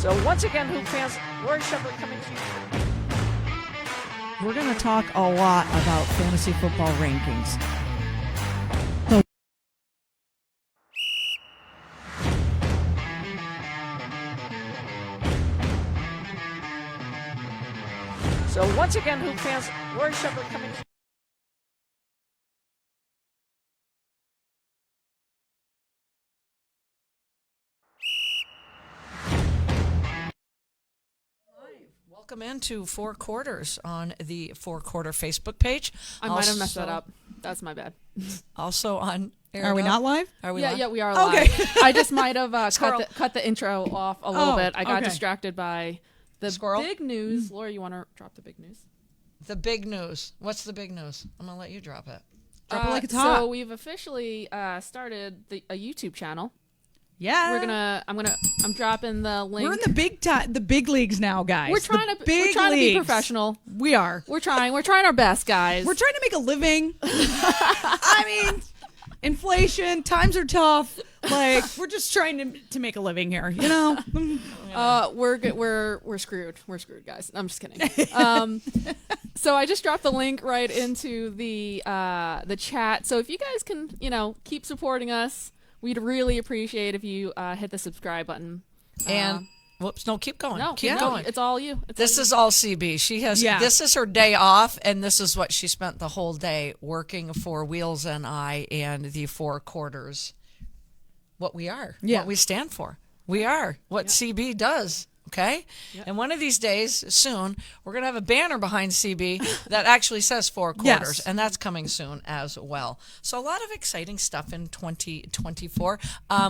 So once again, Hoop fans, Lori Shepard coming to you. We're going to talk a lot about fantasy football rankings. So once again, Hoop fans, Lori Shepard coming to you. Welcome into Four Quarters on the Four Quarter Facebook page. I might have messed that up. That's my bad. Also on air. Are we not live? Are we Yeah, live? yeah, we are live. Okay. I just might have cut the intro off a little bit. I got okay. distracted by the Squirrel? big news. Laura, you want to drop the big news? The big news. What's the big news? I'm going to let you drop it. Drop it like it's hot. So we've officially started a YouTube channel. Yeah. I'm dropping the link. We're in the big leagues now, guys. We're trying to big be leagues. professional. We are. We're trying our best, guys. We're trying to make a living. I mean, inflation, times are tough. Like, we're just trying to make a living here, you know? We're screwed. We're screwed, guys. I'm just kidding. So I just dropped the link right into the chat. So if you guys can, keep supporting us, we'd really appreciate if you hit the subscribe button. And whoops, no, keep going. No, keep going. It's all you. This is all CB. She has. Yeah. This is her day off, and this is what she spent the whole day working for Wheels and I and the Four Quarters. What we are, what we stand for. We are what CB does. Okay, and one of these days, soon, we're gonna have a banner behind CB that actually says Four Quarters, and that's coming soon as well. So a lot of exciting stuff in 2024.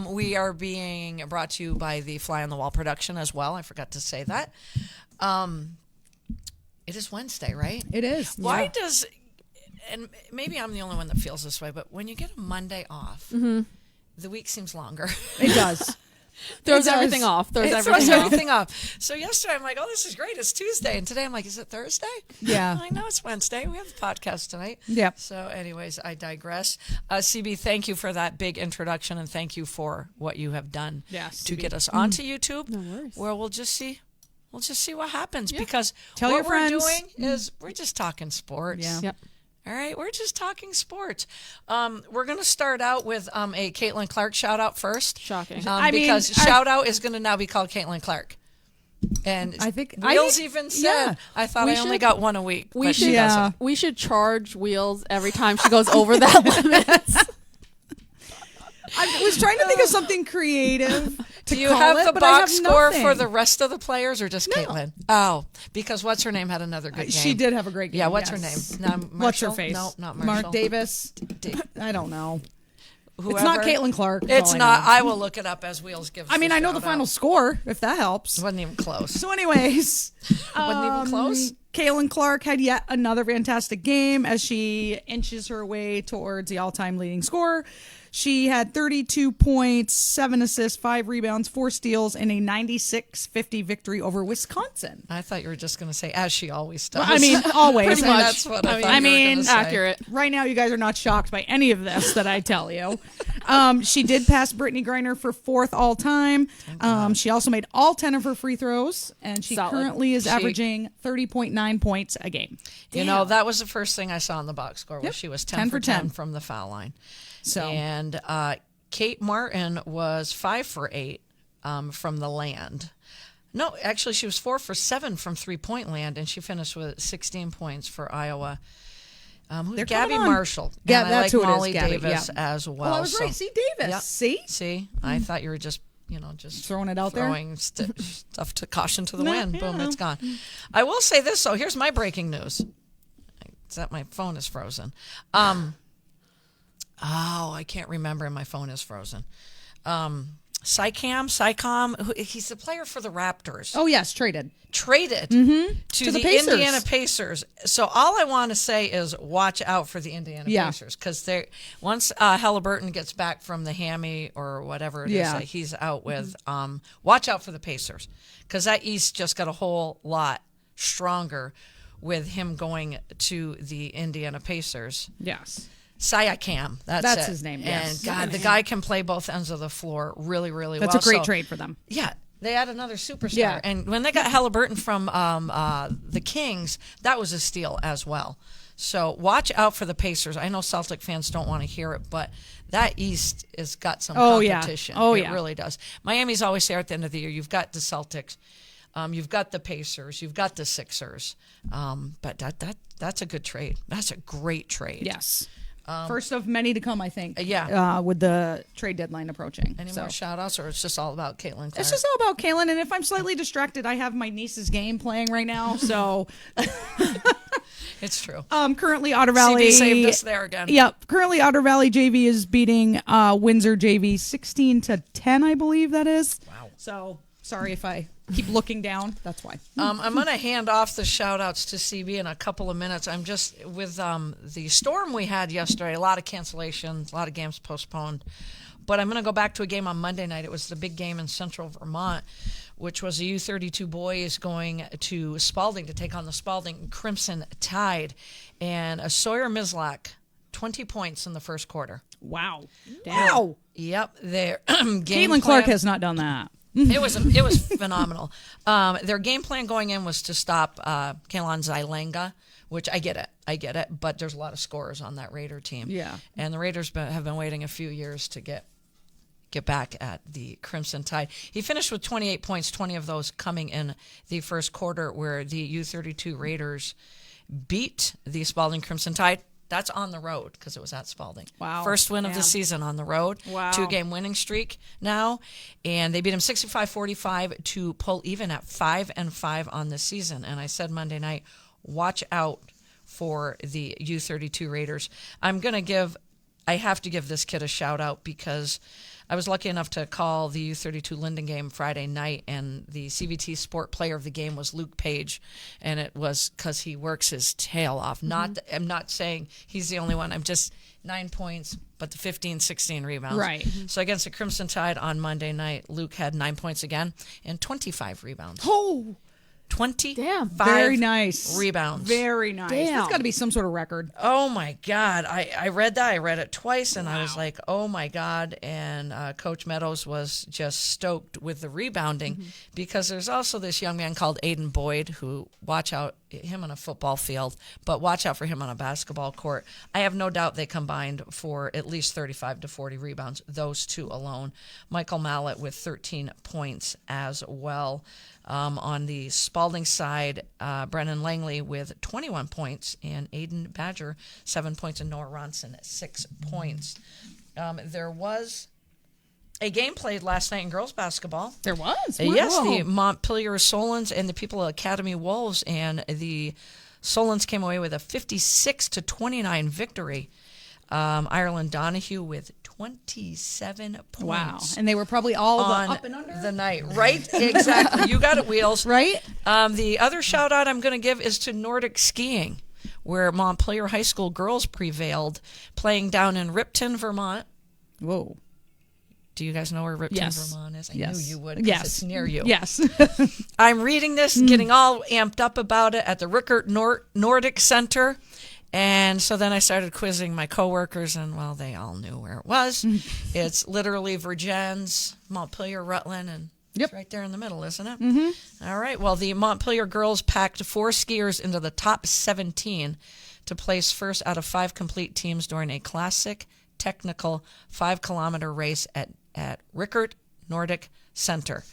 We are being brought to you by the Fly on the Wall production as well. I forgot to say that. It is Wednesday, right? It is. Why does, and maybe I'm the only one that feels this way, but when you get a Monday off, the week seems longer. It does. Throws everything off. Throws everything off. So yesterday I'm like, oh, this is great. It's Tuesday. And today I'm like, is it Thursday? Yeah. I know it's Wednesday. We have the podcast tonight. Yep. So anyways, I digress. CB, thank you for that big introduction, and thank you for what you have done to get us onto YouTube. No worries. Where we'll just see what happens, because Tell what your we're friends. doing is we're just talking sports. Yeah. Yep. All right, we're just talking sports. We're going to start out with a Caitlin Clark shout out first. Shocking. Because shout out is going to now be called Caitlin Clark. And I think Wheels even said, I thought I only got one a week. We but should, she doesn't. we should charge Wheels every time she goes over that limit. I was trying to think of something creative to Do you call have it, the but I box have score nothing. for the rest of the players, or just No. Caitlin? Oh, because what's her name had another good game. She did have a great game. Yeah, what's yes. her name? No, What's her Marshall? face? No, not Marshall. Mark Davis. I don't know. Whoever. It's not Caitlin Clark. is It's all not. I know. I will look it up as Wheels gives. I mean, I know the shout-out. final score, if that helps. It wasn't even close. So anyways. Wasn't even close? Caitlin Clark had yet another fantastic game as she inches her way towards the all-time leading scorer. She had 32 points, 7 assists, 5 rebounds, 4 steals, in a 96-50 victory over Wisconsin. I thought you were just going to say, as she always does. I mean, always. Pretty much. That's what I thought I you were mean, gonna say. Accurate. Right now, you guys are not shocked by any of this that I tell you. She did pass Brittany Griner for 4th all-time. She also made all 10 of her free throws, and she Solid. currently is averaging 30.9 points a game. You know, that was the first thing I saw in the box score, was Yep. she was 10 for 10 from the foul line. So And Kate Martin was 5 for 8 from the land. No, actually, she was 4 for 7 from three-point land, and she finished with 16 points for Iowa. They're Gabby coming on. Marshall. Yeah, And I that's like who it is, Molly Gabby, Davis yeah. as well. Oh, I was right. See, Davis. Yep. See? See? I thought you were just, just Throwing it out there? throwing stuff to caution to the No, wind. yeah, Boom, no. it's gone. I will say this, though. Here's my breaking news. It's that my phone is frozen. I can't remember, and my phone is frozen. Sycom, he's the player for the Raptors. Oh, yes, traded. Traded to the Pacers. Indiana Pacers. So all I want to say is watch out for the Indiana Yeah. Pacers, because once Halliburton gets back from the hammy or whatever it is Yeah. that he's out with, watch out for the Pacers, because that East just got a whole lot stronger with him going to the Indiana Pacers. Yes. Siakam, that's it. his name, yes. And God, the guy can play both ends of the floor really, really That's well. a great So, trade for them. yeah. They had another superstar. Yeah. And when they got Halliburton from the Kings, that was a steal as well. So watch out for the Pacers. I know Celtic fans don't want to hear it, but that East has got some competition. It really does. Miami's always there at the end of the year. You've got the Celtics. You've got the Pacers. You've got the Sixers. But that's a good trade. That's a great trade. Yes. First of many to come, I think. Yeah. With the trade dedeadline approaching. Any more shout-outs, or it's just all about Caitlin Clark? It's just all about Caitlin, and if I'm slightly distracted, I have my niece's game playing right now, so... It's true. Currently, Otter Valley... CB saved us there again. Yep. Currently, Otter Valley JV is beating Windsor JV 16-10, I believe that is. Wow. So, sorry if I keep looking down. That's why. I'm going to hand off the shout-outs to CB in a couple of minutes. I'm just... With the storm we had yesterday, a lot of cancellations, a lot of games postponed. But I'm going to go back to a game on Monday night. It was the big game in Central Vermont, which was the U32 boys going to Spalding to take on the Spalding Crimson Tide. And Sawyer Mislak, 20 points in the first quarter. Wow. Wow. Yep. Their Caitlin Clark has not done that. It was phenomenal. Their game plan going in was to stop Kaelan Zylanga, which I get it, but there's a lot of scorers on that Raider team. Yeah. And the Raiders have been waiting a few years to get back at the Crimson Tide. He finished with 28 points, 20 of those coming in the first quarter, where the U32 Raiders beat the Spalding Crimson Tide. That's on the road because it was at Spalding. Wow. First win of the season on the road. Wow. 2-game winning streak now. And they beat him 65-45 to pull even at 5-5 on the season. And I said Monday night, watch out for the U32 Raiders. I have to give this kid a shout out because I was lucky enough to call the U32 Linden game Friday night, and the CVT Sport Player of the game was Luke Page, and it was because he works his tail off. I'm not saying he's the only one. I'm just 9 points, but the 15, 16 rebounds. Right. So against the Crimson Tide on Monday night, Luke had 9 points again and 25 rebounds. Oh, 25 very nice rebounds. Very nice. Damn. That's got to be some sort of record. Oh, my God. I read that. I read it twice, and I was like, oh, my God. And Coach Meadows was just stoked with the rebounding because there's also this young man called Aiden Boyd who, watch out, him on a football field, but watch out for him on a basketball court. I have no doubt they combined for at least 35 to 40 rebounds, those two alone. Michael Mallett with 13 points as well. On the Spalding side, Brennan Langley with 21 points, and Aiden Badger 7 points, and Noah Ronson 6 points. There was a game played last night in girls basketball. There was? Yes, Wow. the Montpelier Solons and the People Academy Wolves, and the Solons came away with a 56-29 victory. Ireland Donahue with 27 points. Wow. And they were probably all on the up and under? the night. Right? Exactly. You got it, Wheels. Right? The other shout out I'm going to give is to Nordic skiing, where Montpelier High School girls prevailed, playing down in Ripton, Vermont. Whoa. Do you guys know where Ripton, Yes. Vermont is? I Yes. knew you would because Yes. it's near you. Yes. I'm reading this, getting all amped up about it at the Rickert Nordic Center. And so then I started quizzing my coworkers, and, well, they all knew where it was. It's literally Vergennes, Montpelier, Rutland, and it's right there in the middle, isn't it? Mm-hmm. All right. Well, the Montpelier girls packed 4 skiers into the top 17 to place first out of 5 complete teams during a classic technical 5-kilometer race at Rickert Nordic Center.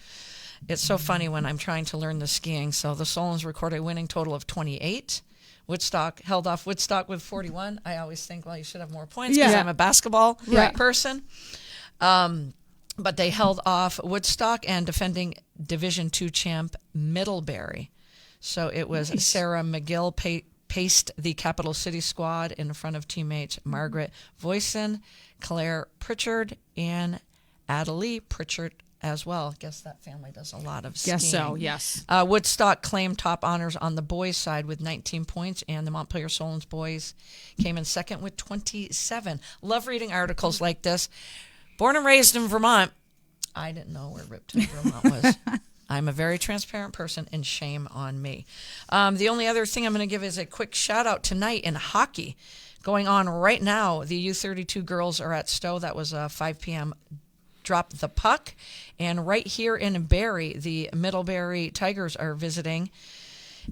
It's so funny when I'm trying to learn the skiing. So the Solons recorded a winning total of 28. Woodstock held off Woodstock with 41. I always think, well, you should have more points because I'm a basketball person. But they held off Woodstock and defending Division II champ Middlebury. So it was Sarah McGill paced the Capital City squad in front of teammates Margaret Voisin, Claire Pritchard, and Adelie Pritchard as well. I guess that family does a lot of skiing. Guess so, yes. Woodstock claimed top honors on the boys' side with 19 points, and the Montpelier Solons boys came in second with 27. Love reading articles like this. Born and raised in Vermont, I didn't know where Ripton, Vermont was. I'm a very transparent person, and shame on me. The only other thing I'm going to give is a quick shout-out tonight in hockey. Going on right now, the U32 girls are at Stowe. That was a 5 p.m. drop the puck. And right here in Barrie, the Middlebury Tigers are visiting.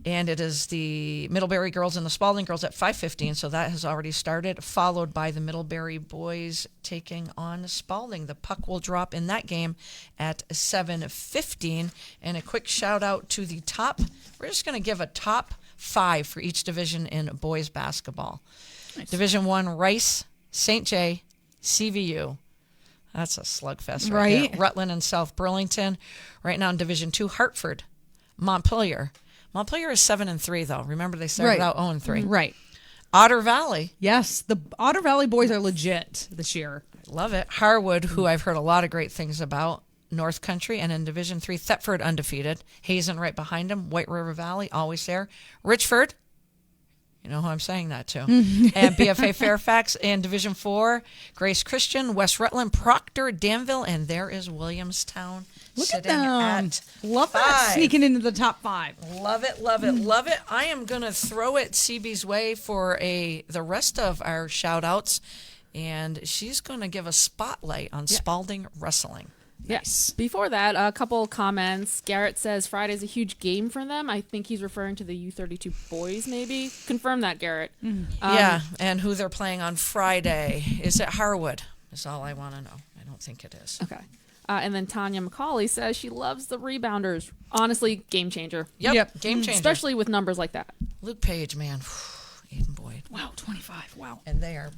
And it is the Middlebury girls and the Spalding girls at 5:15, so that has already started, followed by the Middlebury boys taking on Spalding. The puck will drop in that game at 7:15. And a quick shout out to the top. We're just going to give a top 5 for each division in boys basketball. Nice. Division 1, Rice, St. J, CVU. That's a slugfest right there. Rutland and South Burlington. Right now in Division 2, Hartford, Montpelier. Montpelier is 7-3, though. Remember, they started out 0-3. Right. Otter Valley. Yes, the Otter Valley boys are legit this year. Love it. Harwood, who I've heard a lot of great things about. North Country. And in Division 3, Thetford undefeated. Hazen right behind them. White River Valley, always there. Richford. You know who I'm saying that to. And BFA Fairfax. And Division 4, Grace Christian, West Rutland, Proctor, Danville, and there is Williamstown. Look sitting at them. At Love 5. that. Sneaking into the top 5. Love it, love it, love it. I am going to throw it CB's way for the rest of our shout-outs, and she's going to give a spotlight on Spalding Wrestling. Yes. Before that, a couple comments. Garrett says Friday's a huge game for them. I think he's referring to the U32 boys, maybe. Confirm that, Garrett. Yeah, and who they're playing on Friday. Is it Harwood? Is all I want to know. I don't think it is. Okay. And then Tanya McCauley says she loves the rebounders. Honestly, game changer. Yep. Game changer. Especially with numbers like that. Luke Page, man. Aiden Boyd. Wow, 25. Wow. And they are...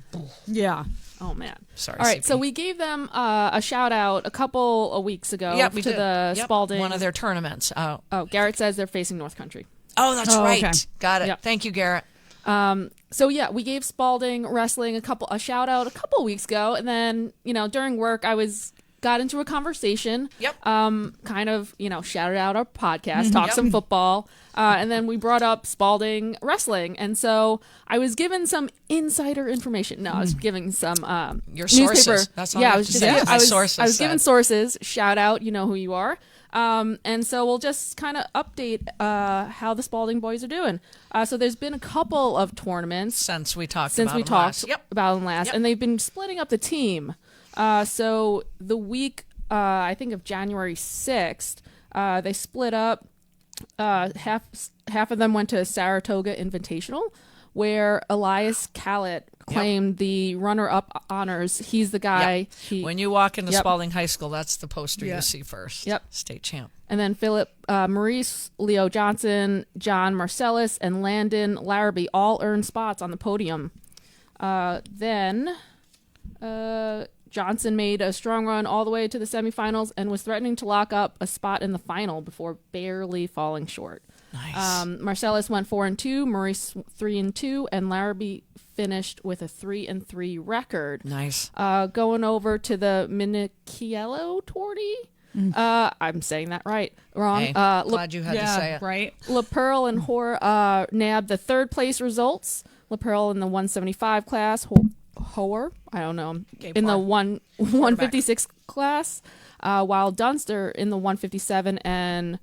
Yeah. Oh, man. Sorry, All right, CP. so we gave them a shout-out a couple of weeks ago we to did. the Spalding. One of their tournaments. Oh, Garrett says they're facing North Country. Oh, that's right. Okay. Got it. Yep. Thank you, Garrett. So yeah, we gave Spalding Wrestling a shout out a couple weeks ago, and then during work got into a conversation. Yep. Kind of shouted out our podcast, talk some football, and then we brought up Spalding Wrestling, and so I was given some insider information. No, I was giving some Your newspaper. sources. That's all yeah, I have to say. I was given sources. Shout out, you know who you are. And so we'll just kind of update how the Spalding boys are doing. So there's been a couple of tournaments Since we talked about them last, Yep. and they've been splitting up the team. So the week, I think of January 6th, they split up. Half of them went to Saratoga Invitational, where Elias Callett claimed the runner-up honors. He's the guy. Yep. When you walk into Spalding High School, that's the poster you see first. Yep. State champ. And then Philip Maurice, Leo Johnson, John Marcellus, and Landon Larrabee all earned spots on the podium. Then Johnson made a strong run all the way to the semifinals and was threatening to lock up a spot in the final before barely falling short. Nice. Marcellus went 4-2, Maurice 3-2, and Larrabee finished with a 3-3 record. Nice. Going over to the Minichiello tourney. I'm saying that right. Wrong. Hey, glad you had to say it. Right. La Pearl and Hoare nabbed the third place results. La Pearl in the 175 class. Hoare, I don't know, in the 156 class, while Dunster in the 157 and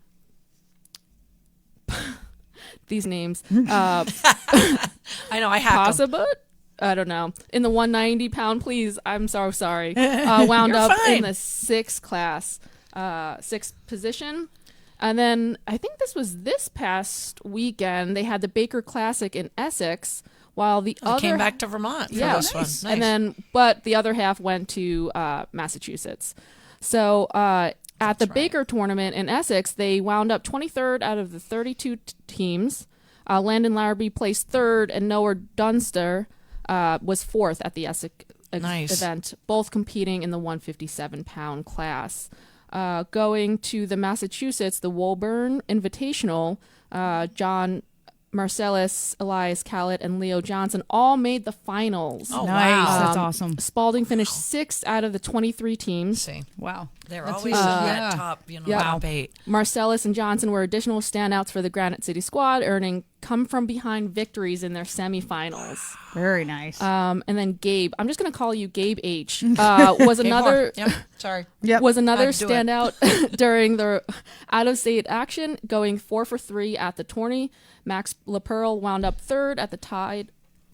these names. I know, I have them. Possible? I don't know. In the 190 pound, please. I'm so sorry. Wound up fine. in the 6th class, 6th position. And then I think this was this past weekend. They had the Baker Classic in Essex, while the other came back to Vermont for this one. Nice. And then, but the other half went to Massachusetts. So at the Baker tournament in Essex, they wound up 23rd out of the 32 teams. Landon Larrabee placed 3rd, and Noah Dunster was 4th at the Essex event, both competing in the 157-pound class. Going to the Massachusetts, the Woburn Invitational, John Marcellus, Elias Callett, and Leo Johnson all made the finals. Oh, Nice. wow. That's awesome. Spalding finished 6th out of the 23 teams. See, Wow. they're That's always huge. in that top, top 8. Marcellus and Johnson were additional standouts for the Granite City squad, earning come-from-behind victories in their semifinals. Very nice. And then Gabe, I'm just going to call you Gabe H, was another Sorry. was another Had to do it. standout during the out-of-state action, going 4 for 3 at the tourney. Max LaPearl wound up 3rd at the Tide,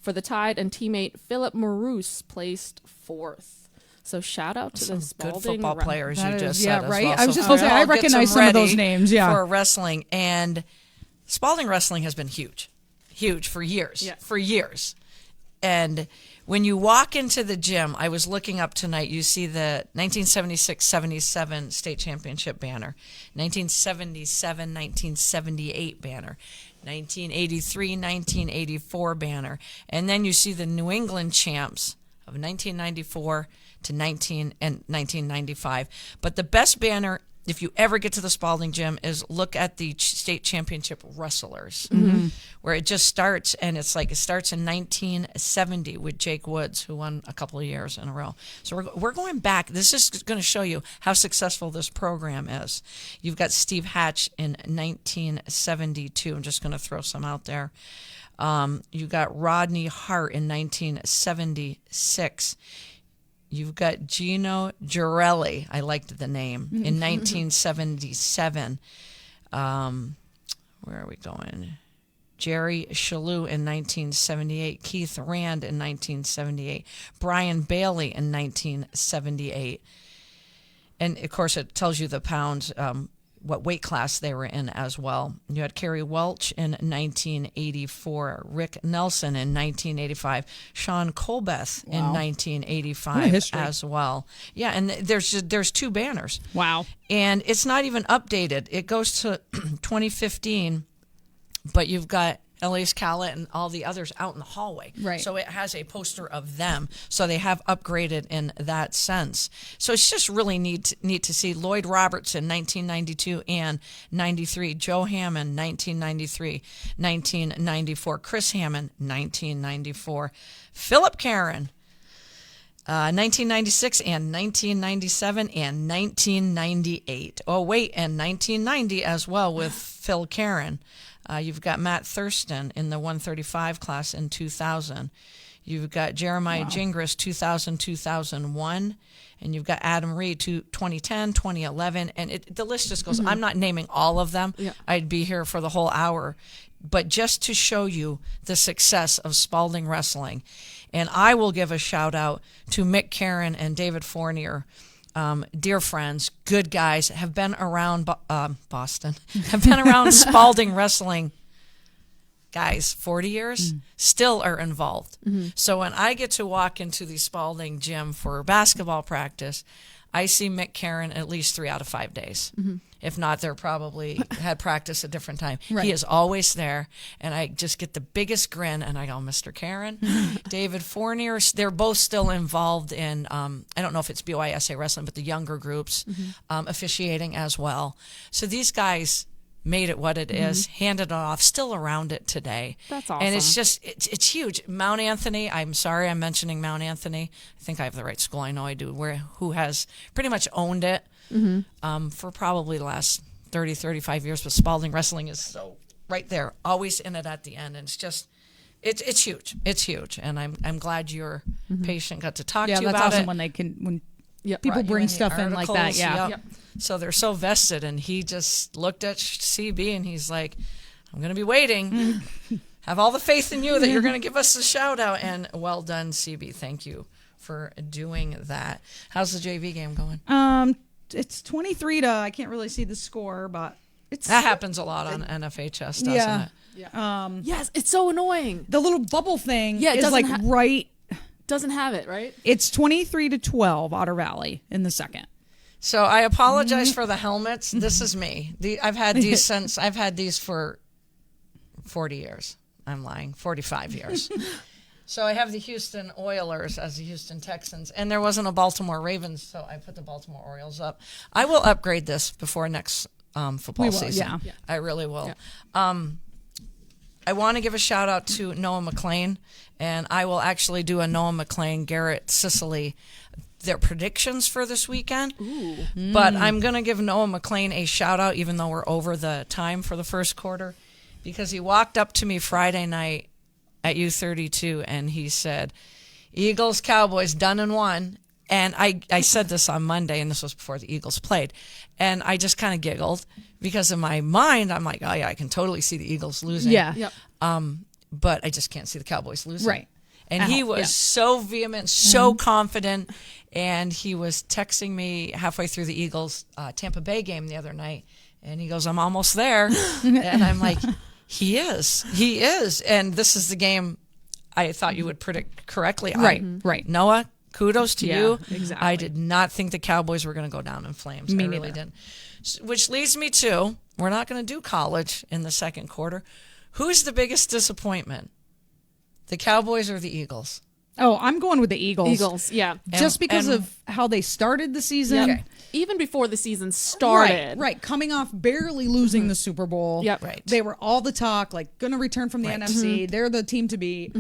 and teammate Philip Marouse placed 4th. So shout out to the good Spalding football players you just said as right. well. I was So just going to say, I I'll get recognize some of those ready names. Yeah, for wrestling, and Spalding wrestling has been huge for years, for years. And when you walk into the gym, I was looking up tonight, you see the 1976-77 state championship banner, 1977-1978 banner, 1983-1984 banner, and then you see the New England champs of 1994 to 1995. But the best banner, if you ever get to the Spalding gym, is look at the state championship wrestlers, where it just starts, and it starts in 1970 with Jake Woods, who won a couple of years in a row. So we're going back. This is going to show you how successful this program is. You've got Steve Hatch in 1972. I'm just going to throw some out there. You got Rodney Hart in 1976. You've got Gino Girelli. I liked the name. In 1977. Where are we going? Jerry Shalou in 1978. Keith Rand in 1978. Brian Bailey in 1978. And, of course, it tells you the pounds, what weight class they were in as well. You had Kerry Welch in 1984, Rick Nelson in 1985, Sean Colbeth in 1985 as well. Yeah, and there's two banners. Wow. And it's not even updated. It goes to 2015, but you've got Elias Callett and all the others out in the hallway. Right. So it has a poster of them. So they have upgraded in that sense. So it's just really neat to see. Lloyd Robertson, 1992 and 93. Joe Hammond, 1993, 1994. Chris Hammond, 1994. Philip Karen, 1996 and 1997 and 1998. Oh, wait, and 1990 as well with Phil Karen. You've got Matt Thurston in the 135 class in 2000. You've got Jeremiah Gingras, 2000, 2001. And you've got Adam Reed, 2010, 2011. And the list just goes. I'm not naming all of them. Yeah. I'd be here for the whole hour. But just to show you the success of Spalding Wrestling. And I will give a shout out to Mick Karen and David Fournier. Dear friends, good guys, have been around Boston, have been around Spalding Wrestling, guys, 40 years, still are involved. So when I get to walk into the Spalding gym for basketball practice, I see Mick Karen at least 3 out of 5 days. If not, they're probably had practice a different time. Right. He is always there, and I just get the biggest grin, and I go, Mr. Karen, David Fournier, they're both still involved in, I don't know if it's BYSA wrestling, but the younger groups, officiating as well. So these guys made it what it is, handed it off, still around it today. That's awesome. And it's just, it's huge. Mount Anthony, I'm sorry I'm mentioning Mount Anthony. I think I have the right school. I know I do. Who has pretty much owned it for probably the last 30, 35 years. But Spalding Wrestling is so right there, always in it at the end. And it's just, it's huge. It's huge. And I'm glad your patient got to talk to you about it. Yeah, that's awesome when people bring stuff in like that. Yeah. Yep. So they're so vested, and he just looked at CB and he's like, I'm going to be waiting. Have all the faith in you that you're going to give us a shout out. And well done, CB. Thank you for doing that. How's the JV game going? It's 23 to, I can't really see the score, but that happens a lot on NFHS, doesn't it? Yeah. Yes, it's so annoying. The little bubble thing it is like right. Doesn't have it, right? It's 23 to 12 Otter Valley in the second. So I apologize for the helmets. This is me. I've had these for 40 years. I'm lying, 45 years. So I have the Houston Oilers as the Houston Texans, and there wasn't a Baltimore Ravens, so I put the Baltimore Orioles up. I will upgrade this before next football season. Yeah. I really will. Yeah. I want to give a shout out to Noah McLean, and I will actually do a Noah McLean, Garrett Sicily, their predictions for this weekend. But I'm going to give Noah McLean a shout out, even though we're over the time for the first quarter, because he walked up to me Friday night at U32 and he said, Eagles, Cowboys, done and won. And I said this on Monday, and this was before the Eagles played. And I just kind of giggled because in my mind, I'm like, oh, yeah, I can totally see the Eagles losing. Yeah. Yep. But I just can't see the Cowboys losing. Right. And he was so vehement, so confident. And he was texting me halfway through the Eagles Tampa Bay game the other night. And he goes, I'm almost there. And I'm like, he is. He is. And this is the game I thought you would predict correctly. Right. Noah, kudos to you. Exactly. I did not think the Cowboys were going to go down in flames. Me I really neither. didn't. Which leads me to, we're not going to do college in the second quarter. Who's the biggest disappointment? The Cowboys or the Eagles? Oh, I'm going with the Eagles. Eagles, yeah. Just because of how they started the season. Yep. Even before the season started. Right. Coming off barely losing the Super Bowl. Yep. Right. They were all the talk, like, going to return from the NFC. They're the team to beat.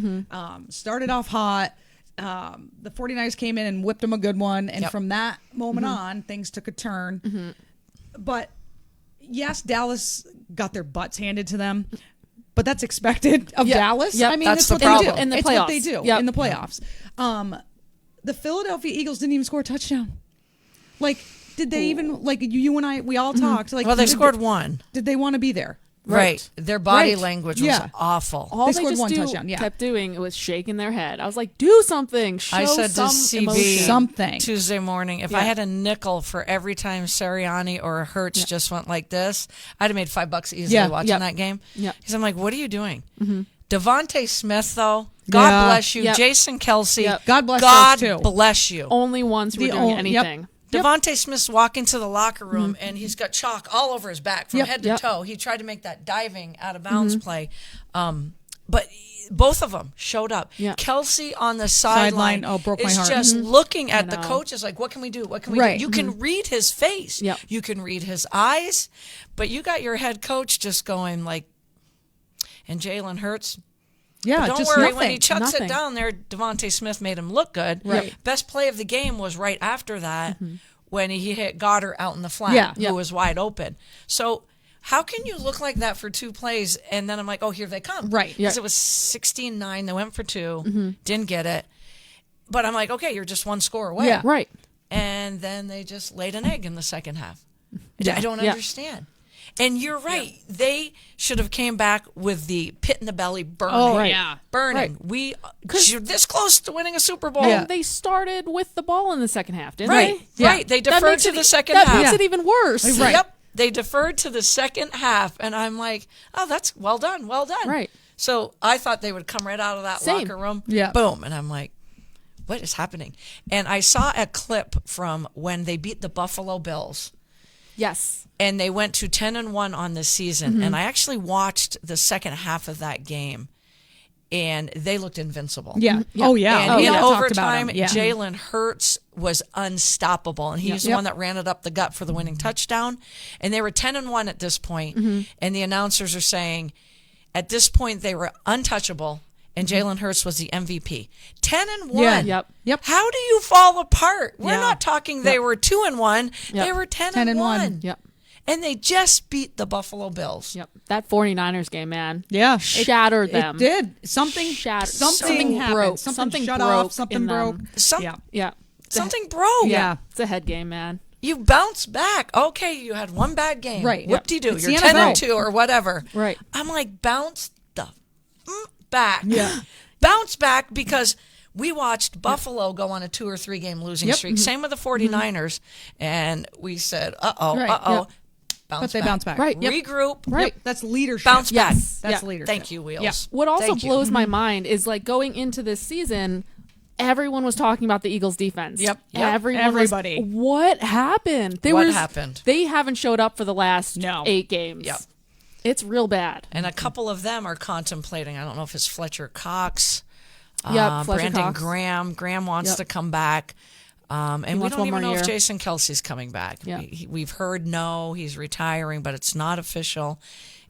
Started off hot. The 49ers came in and whipped them a good one. And from that moment on, things took a turn. But, yes, Dallas got their butts handed to them. But that's expected of Dallas. Yep. I mean, That's it's the what they do. problem. In the It's what they playoffs. do in the playoffs. The Philadelphia Eagles didn't even score a touchdown. Like, did they even, like, you and I, we all talked. Like, Well, they scored one. Did they want to be there? Right. Their body Right. language was Yeah. awful. All They they, scored just one do, touchdown, kept doing was shaking their head. I was like, do something. Show I said to some CB emotion. Something. Tuesday morning, if I had a nickel for every time Sirianni or Hurts just went like this, I'd have made $5 easily watching that game. Yep. Because I'm like, what are you doing? Devontae Smith, though, God bless you. Yep. Jason Kelsey, Yep. God bless God those two. bless you. Only ones who were doing anything. Devontae Smith's walking to the locker room and he's got chalk all over his back from head to toe. He tried to make that diving out of bounds play. But both of them showed up. Yeah. Kelsey on the sideline broke my is heart. just looking at the know. coaches like, what can we do? What can we Right. do? You can read his face. Yep. You can read his eyes. But you got your head coach just going like, and Jalen Hurts. Yeah, Don't just worry, nothing. when he chucks Nothing. it down there, Devontae Smith made him look good. Right. Best play of the game was right after that when he hit Goddard out in the flat, Yeah. who was wide open. So how can you look like that for 2 plays and then I'm like, oh, here they come. Right. Because it was 16-9. They went for 2, didn't get it. But I'm like, okay, you're just 1 score away. Yeah. Right. And then they just laid an egg in the second half. I don't Yeah. understand. And you're right. They should have came back with the pit in the belly burning. Oh, Right. yeah. Burning. Right. You're this close to winning a Super Bowl. And they started with the ball in the second half, didn't Right. they? Right. They That deferred makes to it- the second that half. makes it even worse. Right. Yep. They deferred to the second half. And I'm like, oh, that's well done. Well done. Right. So I thought they would come right out of that Same. locker room. Yeah. Boom. And I'm like, what is happening? And I saw a clip from when they beat the Buffalo Bills. Yes. And they went to 10-1 on this season. And I actually watched the second half of that game, and they looked invincible. Yeah. Oh, yeah. And We in all talked about overtime, him. Yeah. Jalen Hurts was unstoppable, and he's the one that ran it up the gut for the winning touchdown. And they were 10-1 at this point, and the announcers are saying, at this point they were untouchable, and Jalen Hurts was the MVP. 10-1. Yeah. Yep. How do you fall apart? We're Yeah. not talking they were 2-1. Yep. They were 10-1. 10-1. Yep. And they just beat the Buffalo Bills. Yep. That 49ers game, man. Yeah. Shattered them. It did. Something Shattered. Something happened. broke. Something shut broke off. Something in broke. them. Yeah. Yeah. Something broke. Yeah. It's a head game, man. You bounce back. Okay, you had one bad game. Right. Whoop-de-doo. It's You're the NFL. 10-2 or whatever. Right. I'm like, bounce the back. Yeah. Bounce back because we watched Buffalo go on a 2 or 3 game losing streak. Same with the 49ers. And we said, uh-oh, Right. uh-oh. Yep. Bounce But they back. bounce back. Right. Yep. Regroup. Right. Yep. That's leadership. Bounce back. Yes. That's Yeah. leadership. Thank you, Wheels. Yeah. What also Thank you. blows my mind is like going into this season, everyone was talking about the Eagles defense. Yep. Everybody. What happened? What happened? They haven't showed up for the last No. 8 games. Yep. It's real bad. And a couple of them are contemplating. I don't know if it's Fletcher Cox, Yep, Fletcher Brandon Cox. Graham. Graham wants Yep. to come back. And we wants don't one even more know if year. Jason Kelsey's coming back. Yeah. We've heard no, he's retiring, but it's not official.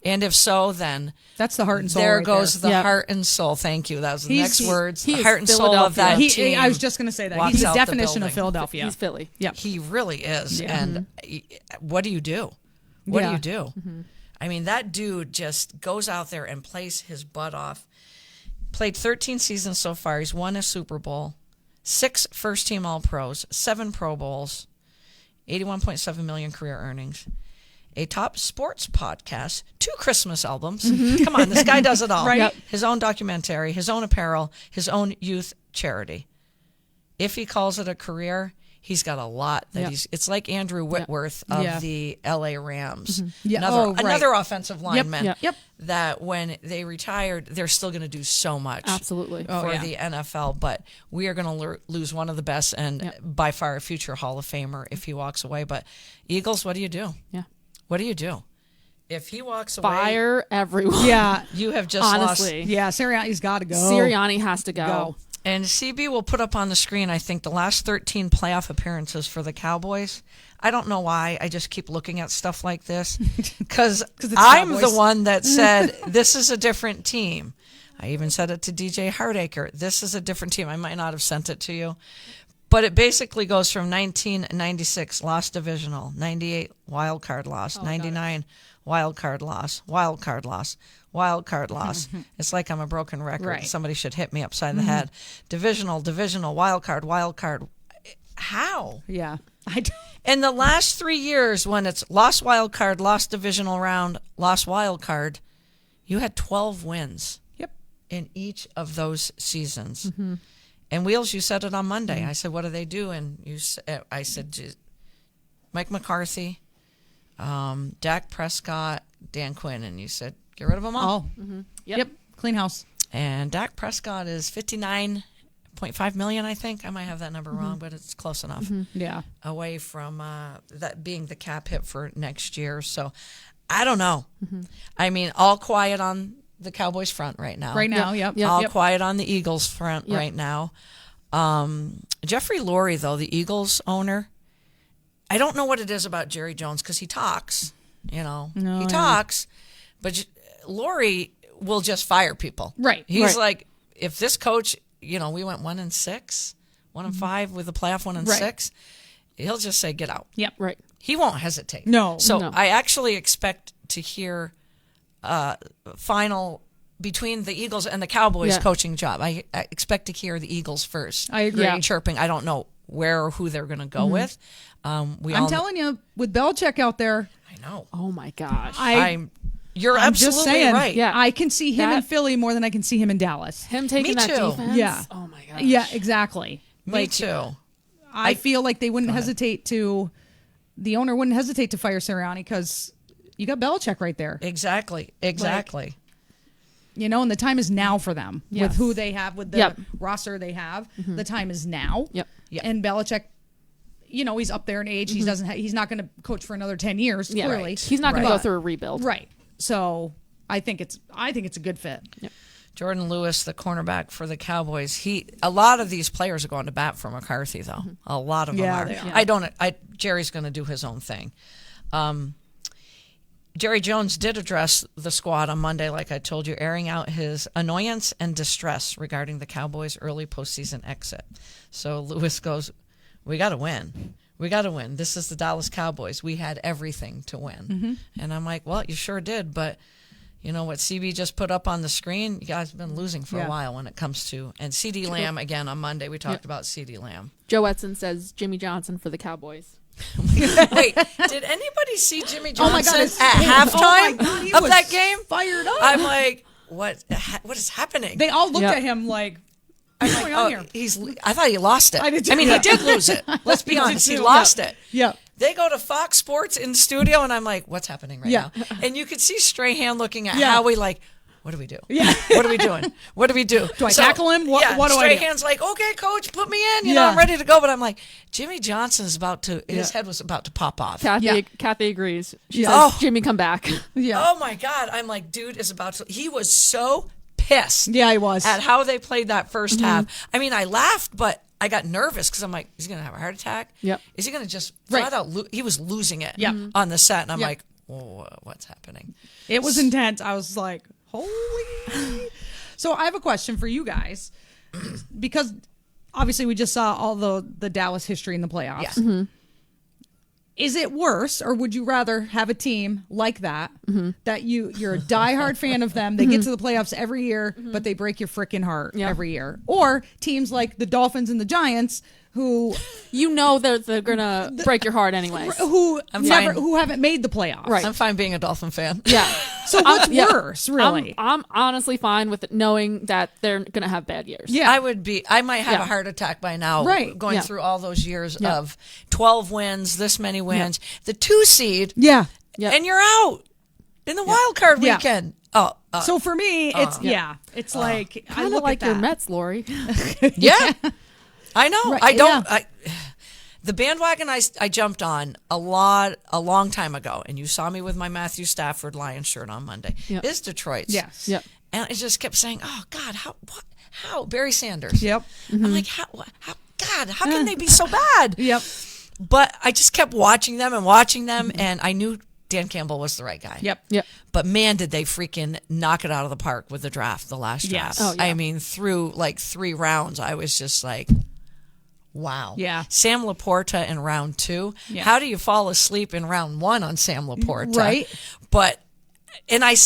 And if so, then That's the heart and soul. there right goes the Yep. heart and soul. Thank you. That was the next words. he The is heart and soul of that Philadelphia. team. I was just going to say that. walks He's the out the definition of building. Philadelphia. He's Philly. Yep. He really is. Yeah. And what do you do? What Yeah. do you do? I mean, that dude just goes out there and plays his butt off. Played 13 seasons so far. He's won a Super Bowl, 6 first-team All-Pros, 7 Pro Bowls, $81.7 million career earnings. a top sports podcast, 2 Christmas albums. Come on, this guy does it all. Right. Yep. His own documentary, his own apparel, his own youth charity. If he calls it a career, he's got a lot that it's like Andrew Whitworth of the LA Rams. Another offensive lineman that when they retired, they're still going to do so much Absolutely. for the NFL. But we are going to lose one of the best and by far a future Hall of Famer if he walks away. But Eagles, what do you do? Yeah. What do you do? If he walks away, Fire everyone. Yeah. you have just Honestly. lost. Yeah, Sirianni's got to go. Sirianni has to go. And CB will put up on the screen, I think, the last 13 playoff appearances for the Cowboys. I don't know why. I just keep looking at stuff like this because I'm Cowboys. the one that said this is a different team. I even said it to DJ Hardacre. This is a different team. I might not have sent it to you. But it basically goes from 1996, lost divisional, 98, wild card loss, 99, wild card loss, wild card loss, wild card loss. It's like I'm a broken record. Right. Somebody should hit me upside the head. Divisional, wild card, wild card. How? Yeah. In the last 3 years, when it's lost wild card, lost divisional round, lost wild card, you had 12 wins. Yep. In each of those seasons. And Wheels, you said it on Monday. I said, what do they do? And I said, Mike McCarthy, Dak Prescott, Dan Quinn. And you said, get rid of them all. Yep. Clean house. And Dak Prescott is $59.5 million, I think. I might have that number wrong, but it's close enough. Yeah. Away from that being the cap hit for next year. So I don't know. I mean, all quiet on the Cowboys front right now. All quiet on the Eagles front right now. Jeffrey Lurie, though, the Eagles owner, I don't know what it is about Jerry Jones because he talks, he talks, but Lurie will just fire people. Right. He's like, if this coach, we went 1-6, 1-5 with the playoff 1-6, he'll just say, get out. Yep. Right. He won't hesitate. No. So I actually expect to hear final between the Eagles and the Cowboys coaching job. I expect to hear the Eagles first. I agree. Chirping. I don't know where or who they're going to go with. I'm telling you, with Belichick out there. I know. Oh my gosh. You're I'm absolutely just saying, right. Yeah. I can see him in Philly more than I can see him in Dallas. Him taking Me that too. defense. Yeah. Oh my gosh. Yeah, exactly. Me too. I feel like they wouldn't hesitate to. The owner wouldn't hesitate to fire Sirianni because you got Belichick right there. Exactly. And the time is now for them with who they have, with the Yep. roster they have. The time is now. Yep. And Belichick, he's up there in age. He doesn't. He's not going to coach for another 10 years. Yeah. Clearly, Right. He's not going to go through a rebuild. Right. So I think it's a good fit. Yep. Jordan Lewis, the cornerback for the Cowboys. A lot of these players are going to bat for McCarthy, though. A lot of them are. They are. Jerry's going to do his own thing. Jerry Jones did address the squad on Monday, like I told you, airing out his annoyance and distress regarding the Cowboys' early postseason exit. So Lewis goes, we got to win. We got to win. This is the Dallas Cowboys. We had everything to win. And I'm like, well, you sure did, but you know what CB just put up on the screen? You guys have been losing for a while when it comes to... And CeeDee Lamb, again, on Monday, we talked about CeeDee Lamb. Joe Edson says Jimmy Johnson for the Cowboys. Wait, did anybody see Jimmy Johnson at halftime of that game? Fired up. I'm like, what is happening? They all looked at him like, what's going on here? I thought he lost it. I did too. He did lose it. Let's be honest. He lost it. Yeah. They go to Fox Sports in studio, and I'm like, what's happening right now? And you could see Strahan looking at Howie like, what do we do? Yeah. What are we doing? What do we do? Do I tackle him? What do I do? Strahan's like, okay, coach, put me in. You know, I'm ready to go. But I'm like, Jimmy Johnson's his head was about to pop off. Kathy agrees. She says, Jimmy, come back. Yeah. Oh, my God. I'm like, dude is about to... He was so pissed. Yeah, he was. At how they played that first half. I mean, I laughed, but I got nervous because I'm like, is he going to have a heart attack? Yep. Is he going to just flat out... He was losing it on the set. And I'm like, oh, what's happening? It was intense. I was like... Holy. So I have a question for you guys, because obviously we just saw all the Dallas history in the playoffs. Yeah. Is it worse, or would you rather have a team like that, that you're a diehard fan of them, they get to the playoffs every year, but they break your freaking heart every year? Or teams like the Dolphins and the Giants, who they're gonna break your heart anyway, who haven't made the playoffs. Right. I'm fine being a Dolphin fan. Yeah. So what's worse, really? I'm honestly fine with it, knowing that they're gonna have bad years. Yeah. I might have a heart attack by now. Right. Going through all those years of 12 wins, this many wins, the 2 seed. Yeah. And you're out in the wild card weekend. Oh. So for me, it's it's like I Kind look of like at your that. Mets, Lori. Yeah. I know. Right, I don't. yeah. The bandwagon I jumped on a long time ago, and you saw me with my Matthew Stafford Lions shirt on Monday, is Detroit's. Yes. Yep. And I just kept saying, oh, God, how? Barry Sanders. Yep. I'm like, how can they be so bad? Yep. But I just kept watching them, and I knew Dan Campbell was the right guy. Yep. But man, did they freaking knock it out of the park with the draft, the last draft. Yes. Oh, yeah. I mean, through like 3 rounds, I was just like, wow. Yeah. Sam Laporta in round 2. Yeah. How do you fall asleep in round 1 on Sam Laporta? Right. But, and I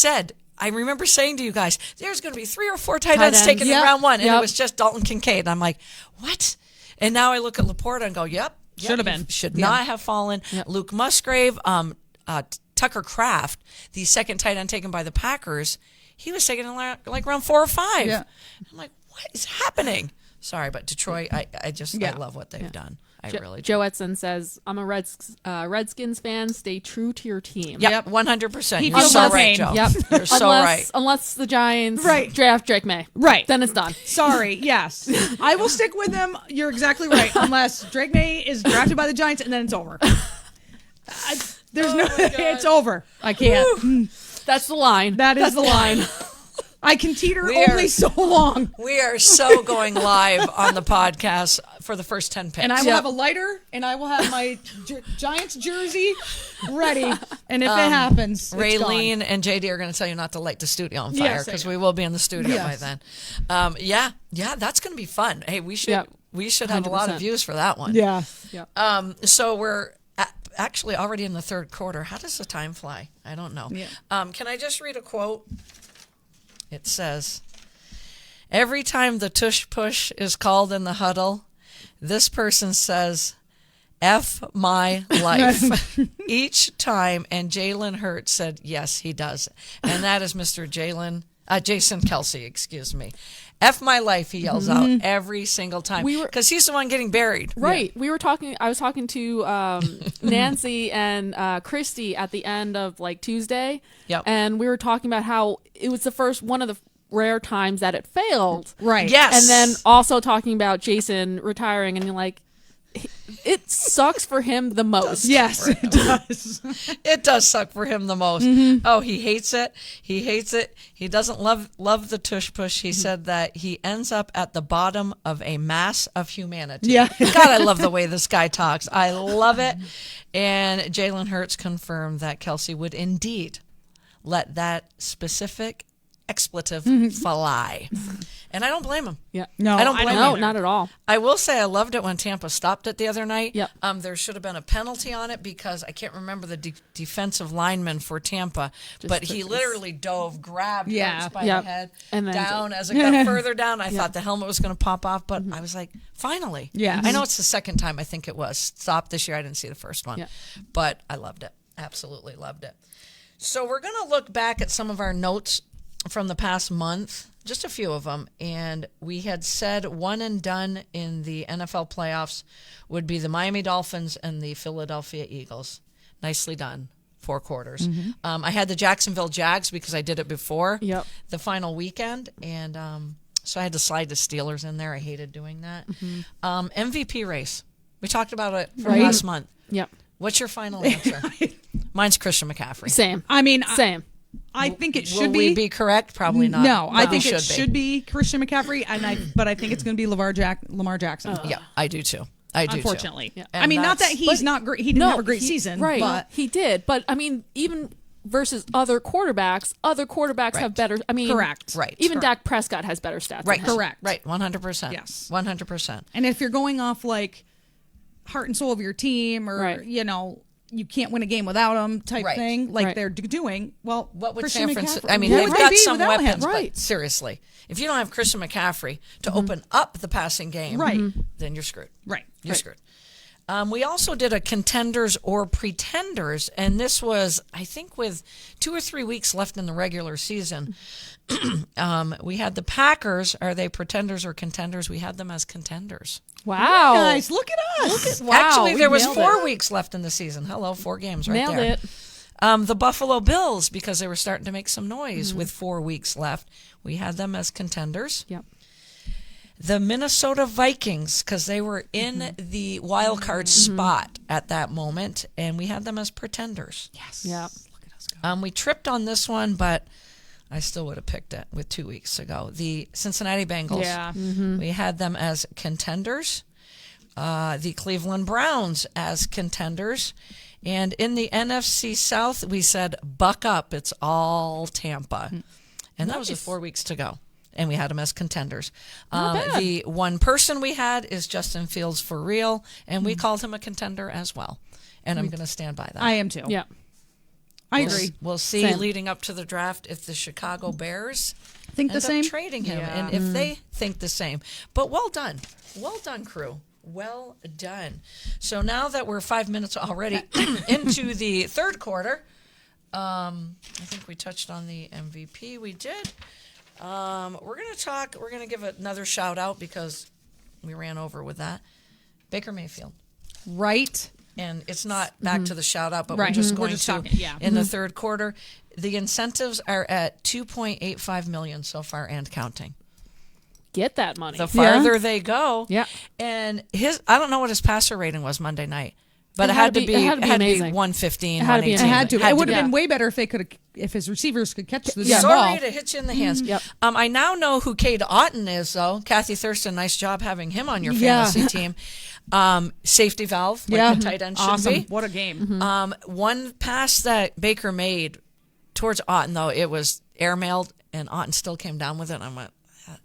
remember saying to you guys, there's going to be 3 or 4 tight ends ends. taken in Yep. round 1. And Yep. it was just Dalton Kincaid. And I'm like, what? And now I look at Laporta and go, yep. Should have been. Should not have fallen. Yep. Luke Musgrave, Tucker Kraft, the second tight end taken by the Packers, he was taken in like round 4 or 5. Yeah. I'm like, what is happening? Sorry, but Detroit, I love what they've done. I really do. Joe Edson says, "I'm a Redskins fan. Stay true to your team." Yep, 100%. He You're feels so the right, same. Joe. Yep. You're so right. Unless the Giants Right. draft Drake May. Right. Then it's done. Sorry. Yes. I will stick with them. You're exactly right. Unless Drake May is drafted by the Giants, and then it's over. It's over. I can't. That's the line. That's the line. I can teeter We are- only so long. We are so going live on the podcast for the first 10 picks. And I will have a lighter, and I will have my Giants jersey ready. And if it happens, it's Raylene gone. and JD are going to tell you not to light the studio on fire Yes, because I we will be in the studio by Yes. then. Yeah, that's going to be fun. Hey, we should Yep. have a lot of 100%. views for that one. Yeah. So we're actually already in the 3rd quarter. How does the time fly? I don't know. Yeah. Can I just read a quote? It says, every time the tush push is called in the huddle, this person says, F my life. Each time, and Jalen Hurts said, yes, he does. And that is Mr. Jason Kelsey, excuse me. F my life, he yells out every single time. Because he's the one getting buried. Right. Yeah. I was talking to Nancy and Christy at the end of like Tuesday. Yep. And we were talking about how it was one of the rare times that it failed. Right. Yes. And then also talking about Jason retiring, and you're like, it sucks for him the most. Yes, it does. It does suck for him the most. Oh, he hates it. He hates it. He doesn't love the tush push. He said that he ends up at the bottom of a mass of humanity. Yeah. God, I love the way this guy talks. I love it. And Jalen Hurts confirmed that Kelsey would indeed let that specific expletive fly. And I don't blame him. Yeah. No, I don't blame No, him. not at all. I will say I loved it when Tampa stopped it the other night. Yep. There should have been a penalty on it because I can't remember the defensive lineman for Tampa, but he literally dove, grabbed Hurts by the head, and then down. As it got further down, I thought the helmet was going to pop off, but I was like, finally. Yes. I know it's the second time I think it was stopped this year. I didn't see the first one, Yeah. but I loved it. Absolutely loved it. So we're going to look back at some of our notes from the past month, just a few of them, and we had said one and done in the NFL playoffs would be the Miami Dolphins and the Philadelphia Eagles. Nicely done. 4 quarters. I had the Jacksonville Jags because I did it before the final weekend, and so I had to slide the Steelers in there. I hated doing that. MVP race. We talked about it from last month. Yep. What's your final answer? Mine's Christian McCaffrey. Same. I mean, Same. I think it should Will be. we be correct? Probably not. No, I But think we it should be Christian McCaffrey, but I think it's going to be Lamar Jackson. Yeah, I do too. I do Unfortunately. too. I mean, not that he's not great. He didn't have a great season, Right. but He did. But, I mean, even versus other quarterbacks have better. I mean, Correct. Right. Even Correct. Dak Prescott has better stats. Right. than him. Correct. Right. 100%. Yes. 100%. And if you're going off like heart and soul of your team, or Right. you can't win a game without him type Right. thing, like Right. they're doing. Well, What would Christian San Francisco? McCaffrey- I mean, what they've would got they be some without weapons, him? but seriously, if you don't have Christian McCaffrey to open up the passing game, Right. then you're screwed. Right. You're screwed. We also did a contenders or pretenders, and this was, I think, with 2 or 3 weeks left in the regular season. We had the Packers. Are they pretenders or contenders? We had them as contenders. Wow. Guys, look at us. Wow, Actually, we there was nailed 4 it. weeks left in the season. Hello, 4 games right Nailed there. it. The Buffalo Bills, because they were starting to make some noise with 4 weeks left, we had them as contenders. Yep. The Minnesota Vikings, because they were in the wild card spot at that moment, and we had them as pretenders. Yes. Yep. Look at us go. We tripped on this one, but I still would have picked it with 2 weeks ago. The Cincinnati Bengals, Yeah. we had them as contenders. The Cleveland Browns as contenders. And in the NFC South, we said, buck up, it's all Tampa. And that was with 4 weeks to go. And we had them as contenders. bad. The one person we had is Justin Fields for real, and we called him a contender as well. And I'm going to stand by that. I am too. Yep. I agree. We'll see Same. leading up to the draft if the Chicago Bears Think the end same. up trading him, Yeah. and if they think the same. But well done, crew. Well done. So now that we're 5 minutes already into the third quarter, I think we touched on the MVP. We did. We're going to talk. We're going to give another shout out because we ran over with that. Baker Mayfield. Right. And it's not back to the shout out, but Right. we're just Mhm. We're going just to talking, yeah. in the third quarter. The incentives are at $2.85 million so far and counting. Get that money. The farther they go, Yeah. And I don't know what his passer rating was Monday night, but it had had to to be- be it had to be amazing. 115, It had to be 118. It had to. It would have be. been way better if they could have, if his receivers could catch the Yeah. damn Sorry ball. to hit you in the hands. Yep. I now know who Cade Otton is, though. Kathy Thurston, nice job having him on your Yeah. fantasy team. Safety valve, like Yeah. the tight end should Awesome. be. What a game. One pass that Baker made towards Otton, though, it was airmailed, and Otton still came down with it. And I went,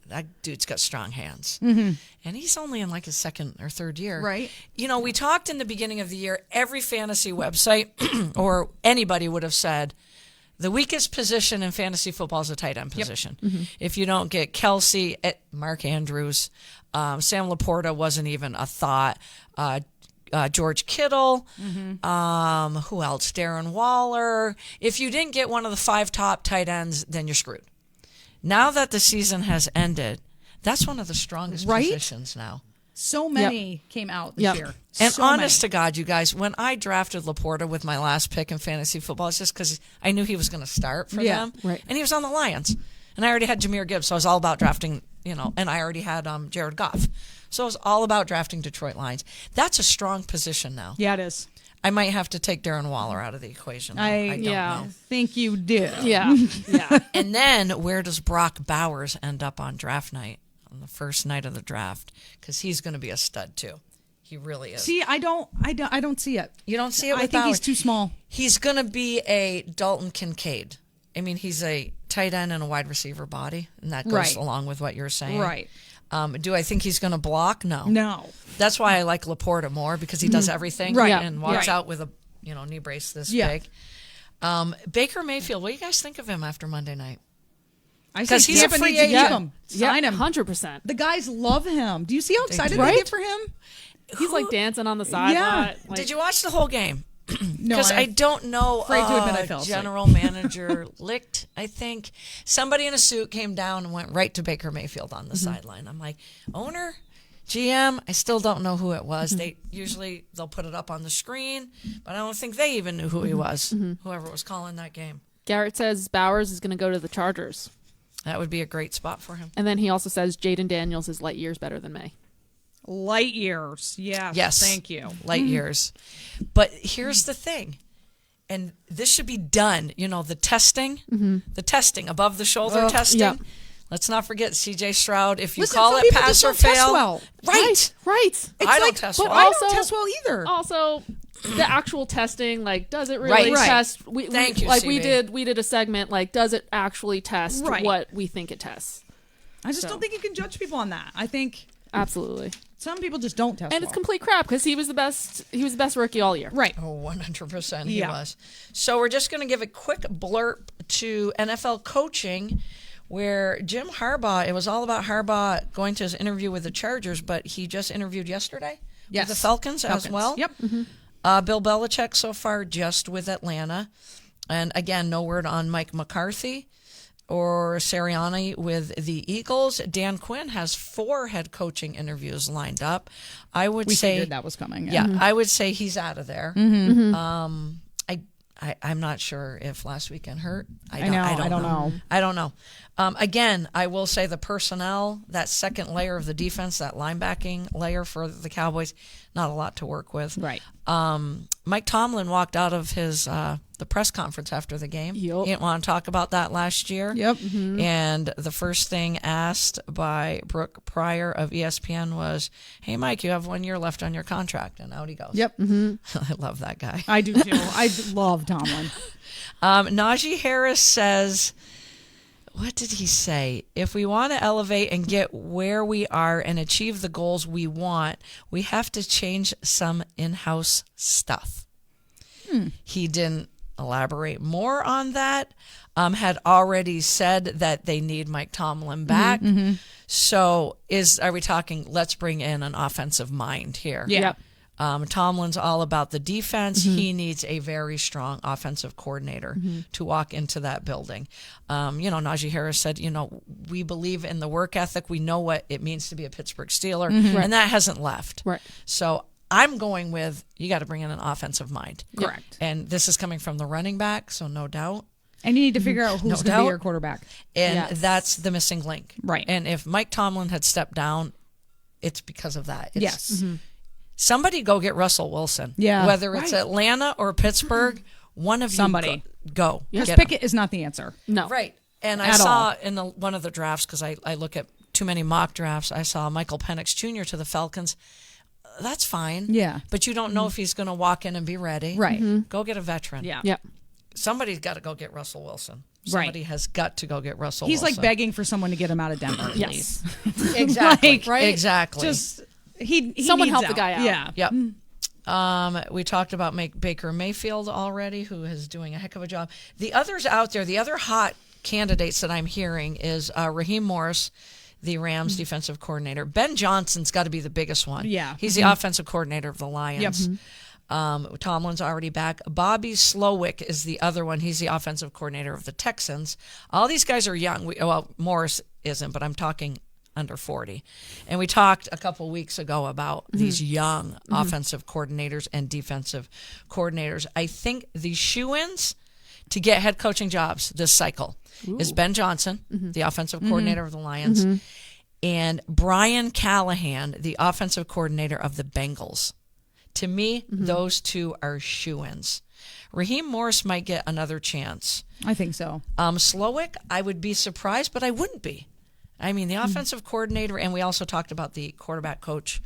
that dude's got strong hands. And he's only in like his second or third year. Right. You know, we talked in the beginning of the year, every fantasy website or anybody would have said, the weakest position in fantasy football is the tight end position. If you don't get Kelsey, Mark Andrews, Sam Laporta wasn't even a thought. George Kittle, who else? Darren Waller. If you didn't get one of the 5 top tight ends, then you're screwed. Now that the season has ended, that's one of the strongest Right? positions now. So many came out this Yep. year. And So honest many. to God, you guys, when I drafted Laporta with my last pick in fantasy football, it's just because I knew he was going to start for Yeah, them. right. And he was on the Lions. And I already had Jahmyr Gibbs, so I was all about drafting, and I already had Jared Goff. So it was all about drafting Detroit Lions. That's a strong position now. Yeah, it is. I might have to take Darren Waller out of the equation. Though. I- I don't Yeah. know. Think you do. Yeah. Yeah. And then where does Brock Bowers end up on draft night, on the first night of the draft? Because he's going to be a stud too. He really is. See, I don't see it. You don't see it with I think Bowers. he's too small. He's going to be a Dalton Kincaid. I mean, he's a tight end and a wide receiver body, and that goes Right. along with what you're saying. Right. Do I think he's going to block? No. No. That's why I like Laporta more, because he does everything Right. and walks Right. out with a knee brace this Yeah. big. Baker Mayfield, what do you guys think of him after Monday night? I 'Cause say he's a Tampa free needs to keep agent. him. Sign him. 100%. The guys love him. Do you see how excited do. they Right? get for him? He's like dancing on the sideline. Like, Did you watch the whole game? No, Because I don't know. afraid to admit I fell asleep. General manager Licht, I think. Somebody in a suit came down and went right to Baker Mayfield on the sideline. I'm like, owner, GM, I still don't know who it was. They'll put it up on the screen, but I don't think they even knew who he was, whoever was calling that game. Garrett says Bowers is going to go to the Chargers. That would be a great spot for him. And then he also says Jaden Daniels is light years better than May. Light years. Yes. Yes. Thank you. Light years. But here's the thing, and this should be done, the testing, above the shoulder testing. Yep. Let's not forget CJ Stroud. If you Listen, call some it people pass just or don't test fail. well. Right. Right. It's I don't like, test but well. I Also- don't test well either. Also, the actual testing, like, does it really Right. test? Thank you, Like CB. we did a segment, like, does it actually test Right. what we think it tests? I just don't think you can judge people on that. I think Absolutely. Some people just don't test And well. it's complete crap because he was the best rookie all year. Right. Oh, 100% he was. So we're just going to give a quick blurb to NFL coaching where Jim Harbaugh, it was all about Harbaugh going to his interview with the Chargers, but he just interviewed yesterday with the Falcons as well. Yep. Bill Belichick so far just with Atlanta. And again, no word on Mike McCarthy or Sirianni with the Eagles. Dan Quinn has 4 head coaching interviews lined up. I would say figured that was coming. Yeah, I would say he's out of there. I'm not sure if last weekend hurt. I don't know. Again, I will say the personnel, that second layer of the defense, that linebacking layer for the Cowboys, not a lot to work with. Right. Mike Tomlin walked out of his the press conference after the game. Yep. He didn't want to talk about that last year. Yep. And the first thing asked by Brooke Pryor of ESPN was, "Hey, Mike, you have 1 year left on your contract," and out he goes. Yep. I love that guy. I do too. I love Tomlin. Najee Harris says, what did he say? If we want to elevate and get where we are and achieve the goals we want, we have to change some in-house stuff. He didn't elaborate more on that. Had already said that they need Mike Tomlin back. So are we talking, let's bring in an offensive mind here? Yeah. Tomlin's all about the defense. He needs a very strong offensive coordinator to walk into that building. Najee Harris said, we believe in the work ethic. We know what it means to be a Pittsburgh Steeler, and that hasn't left. Right. So I'm going with, you got to bring in an offensive mind. Correct. And this is coming from the running back, so no doubt. And you need to figure out who's going to be your quarterback. And that's the missing link. Right. And if Mike Tomlin had stepped down, it's because of that. Yes. Somebody go get Russell Wilson. Yeah. Whether it's Atlanta or Pittsburgh, one of Somebody. you go. Because Get Pickett is not the answer. No. Right. And I saw in one of the drafts, because I look at too many mock drafts, I saw Michael Penix Jr. to the Falcons. That's fine. Yeah. But you don't know if he's going to walk in and be ready. Right. Go get a veteran. Yeah. Yep. Somebody's got to go get Russell Wilson. Somebody has got to go get Russell He's Wilson. like begging for someone to get him out of Denver. Yes. Exactly. Right? Exactly. Just he Someone needs help the guy out. Yeah. Yep. We talked about Baker Mayfield already, who is doing a heck of a job. The others out there, the other hot candidates that I'm hearing is Raheem Morris, the Rams defensive coordinator. Ben Johnson's got to be the biggest one. Yeah. He's the offensive coordinator of the Lions. Tomlin's already back. Bobby Slowick is the other one. He's the offensive coordinator of the Texans. All these guys are young. Morris isn't, but I'm talking under 40. And we talked a couple weeks ago about these young offensive coordinators and defensive coordinators. I think the shoo-ins to get head coaching jobs this cycle is Ben Johnson, the offensive coordinator of the Lions, and Brian Callahan, the offensive coordinator of the Bengals. To me, those two are shoo-ins. Raheem Morris might get another chance. I think so. Slowick, I would be surprised, but I wouldn't be. I mean, the offensive coordinator, and we also talked about the quarterback coach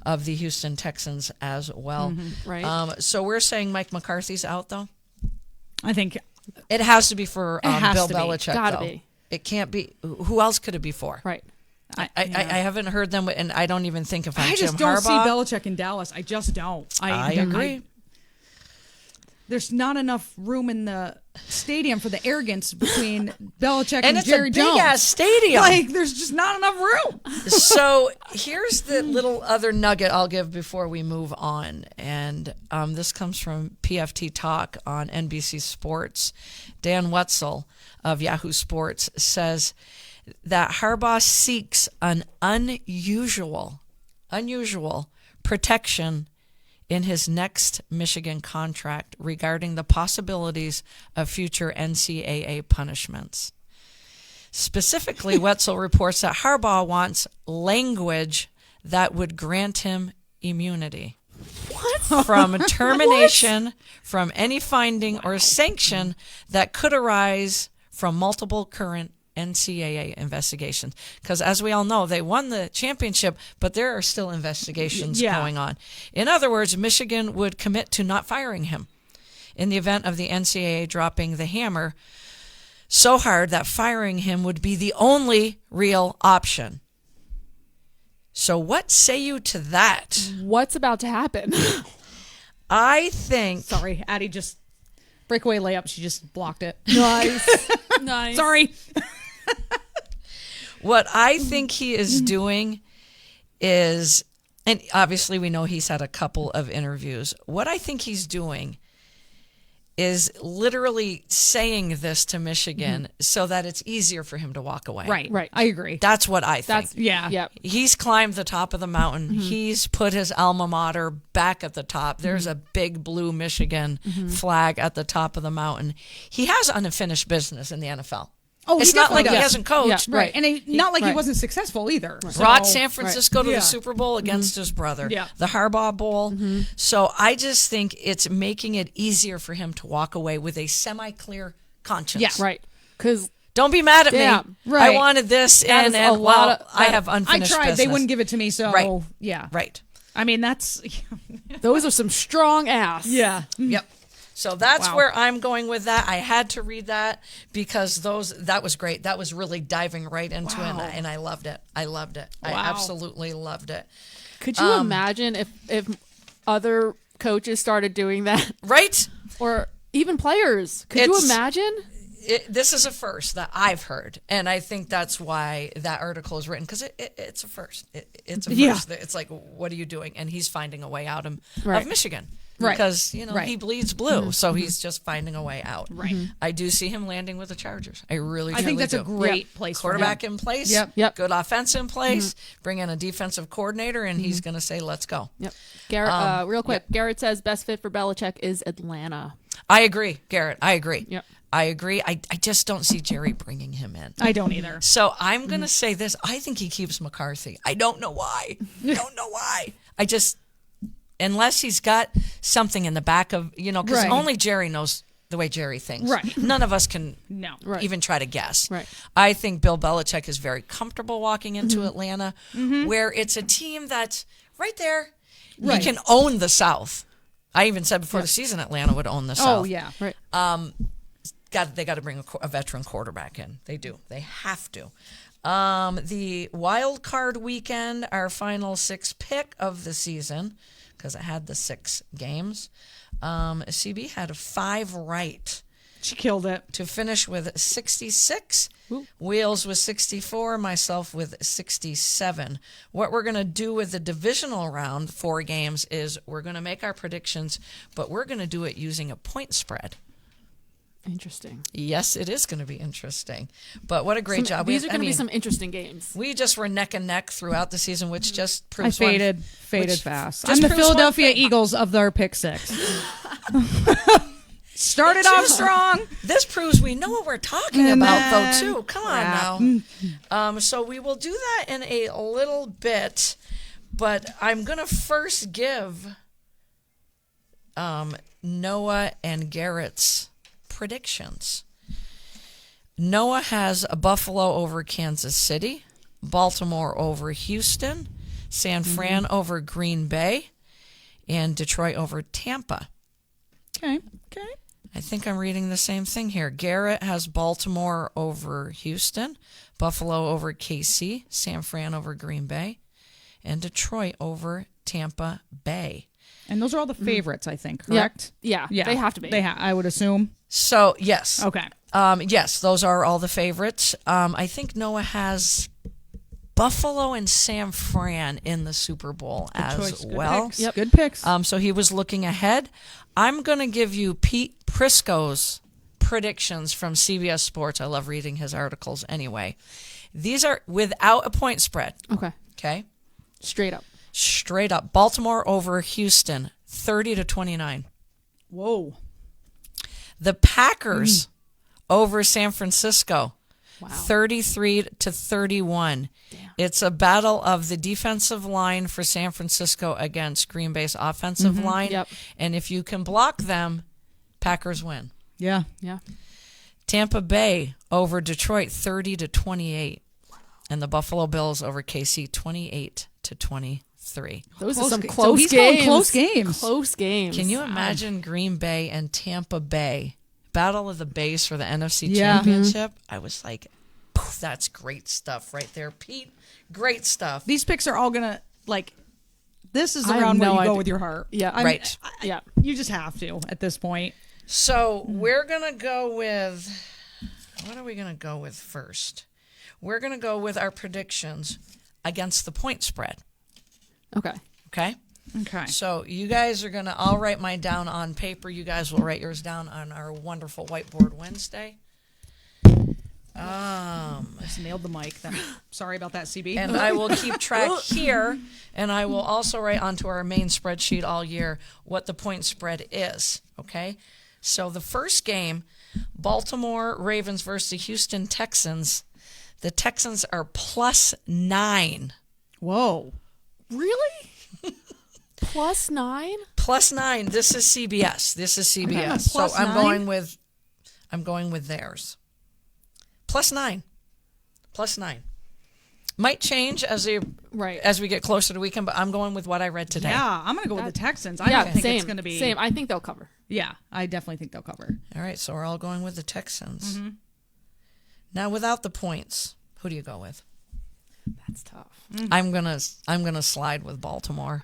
of the Houston Texans as well. Right. So we're saying Mike McCarthy's out, though? I think It has to be for Bill to be. Belichick, Gotta though. be. It can't be. Who else could it be for? Right. I haven't heard them, and I don't even think if I'm I just Jim don't Harbaugh. see Belichick in Dallas. I just don't. I agree. There's not enough room in the stadium for the arrogance between Belichick And and it's Jerry a Jones. big-ass stadium. Like, there's just not enough room. So here's the little other nugget I'll give before we move on. And this comes from PFT Talk on NBC Sports. Dan Wetzel of Yahoo Sports says that Harbaugh seeks an unusual protection in his next Michigan contract regarding the possibilities of future NCAA punishments. Specifically, Wetzel reports that Harbaugh wants language that would grant him immunity from termination from any finding or sanction that could arise from multiple current NCAA investigations. Because as we all know, they won the championship, but there are still investigations going on. In other words, Michigan would commit to not firing him in the event of the NCAA dropping the hammer so hard that firing him would be the only real option. So what say you to that? What's about to happen? I think Sorry, Addie just breakaway layup. She just blocked it. Nice. Nice. Sorry. what I think he is doing is, and obviously we know he's had a couple of interviews. What I think he's doing is literally saying this to Michigan so that it's easier for him to walk away. Right. I agree. That's what I think. That's Yeah. He's climbed the top of the mountain. He's put his alma mater back at the top. There's a big blue Michigan flag at the top of the mountain. He has unfinished business in the NFL. Oh, It's he not like definitely he does. hasn't coached. Yeah, Right. And not like he right. wasn't successful either. So- Brought San Francisco to Yeah. the Super Bowl against his brother. Yeah. The Harbaugh Bowl. So I just think it's making it easier for him to walk away with a semi-clear conscience. Yeah. right. Because Don't be mad at Yeah, me. right. I wanted this, That and, is a and lot well, of- I that- have I unfinished tried. business. They wouldn't give it to me. So Right. yeah. Right. I mean, that's those are some strong ass. yeah. Yep. So that's Wow. where I'm going with that. I had to read that because that was great. That was really diving right into it, Wow. and I loved it. I loved it. I Wow. absolutely loved it. Could you imagine if other coaches started doing that, Right? or even players? Could you It's- imagine? This is a first that I've heard, and I think that's why that article is written, because it's a first. It's a Yeah. first. It's like, what are you doing? And he's finding a way out of Right. Michigan. Right. Because, Right. he bleeds blue, so he's just finding a way out. Right. I do see him landing with the Chargers. I really, I truly think that's do. a great place for Quarterback him. in place. Yep. Good offense in place. Bring in a defensive coordinator, and he's going to say, let's go. Yep. Garrett, real quick, Garrett says best fit for Belichick is Atlanta. I agree, Garrett. I agree. Yep. I agree. I just don't see Jerry bringing him in. I don't either. So I'm going to say this. I think he keeps McCarthy. I don't know why. Don't know why. I just, unless he's got something in the back of, because Right. only Jerry knows the way Jerry thinks. Right. None of us can No. Right. even try to guess. Right. I think Bill Belichick is very comfortable walking into Atlanta, where it's a team that's right there. Right. He can own the South. I even said before the season Atlanta would own the South. Oh yeah. Right. They got to bring a veteran quarterback in. They do. They have to. The wild card weekend, our final 6 pick of the season, because it had the 6 games. CB had 5 right She killed it. to finish with 66. Ooh. Wheels with 64, myself with 67. What we're going to do with the divisional round, 4 games, is we're going to make our predictions, but we're going to do it using a point spread. Interesting. Yes, it is going to be interesting. But what a great job. These are going to be some interesting games. We just were neck and neck throughout the season, which just I proves faded which fast. just I'm the proves one Philadelphia thing. Eagles of their pick 6. Started off strong. This proves we know what we're talking And about, though, then too. Come on now. So we will do that in a little bit, but I'm going to first give Noah and Garrett's predictions. Noah has Buffalo over Kansas City, Baltimore over Houston, San Fran over Green Bay, and Detroit over Tampa. Okay. I think I'm reading the same thing here. Garrett has Baltimore over Houston, Buffalo over KC, San Fran over Green Bay, and Detroit over Tampa Bay. And those are all the favorites, I think, correct? Yeah. They have to be. I would assume. So, yes. Okay. Yes, those are all the favorites. I think Noah has Buffalo and San Fran in the Super Bowl as Choice. Good well. Picks. Yep. Good picks. So he was looking ahead. I'm going to give you Pete Prisco's predictions from CBS Sports. I love reading his articles anyway. These are without a point spread. Okay. Okay? Straight up. Straight up. Baltimore over Houston, 30-29. Whoa. The Packers over San Francisco, Wow. 33-31. Damn. It's a battle of the defensive line for San Francisco against Green Bay's offensive line. Yep. And if you can block them, Packers win. Yeah. Yeah. Tampa Bay over Detroit, 30-28. And the Buffalo Bills over KC, 28-23. Those Close are some ga- so close he's going games. close games. Close games. Can you imagine Green Bay and Tampa Bay? Battle of the Bays for the NFC Yeah. Championship. I was like, poof. That's great stuff right there, Pete. Great stuff. These picks are all gonna this is the I have round where no you idea. go with your heart. Yeah. Right. Yeah. You just have to at this point. So we're going to go with, what are we going to go with first? We're going to go with our predictions against the point spread. Okay. Okay? Okay. So you guys are going to, I'll write mine down on paper. You guys will write yours down on our wonderful whiteboard Wednesday. Just nailed the mic. Sorry about that, CB. And I will keep track here, and I will also write onto our main spreadsheet all year what the point spread is, okay? So the first game, Baltimore Ravens versus the Houston Texans. The Texans are +9. Whoa. Really? +9? +9. This is CBS. Okay. So +9? I'm going with theirs. +9. +9. Might change as we get closer to weekend, but I'm going with what I read today. Yeah, I'm going to go with the Texans. I don't think same, it's going to be... Same. I think they'll cover. Yeah, I definitely think they'll cover. All right, so we're all going with the Texans. Mm-hmm. Now, without the points, who do you go with? That's tough. I'm gonna slide with Baltimore.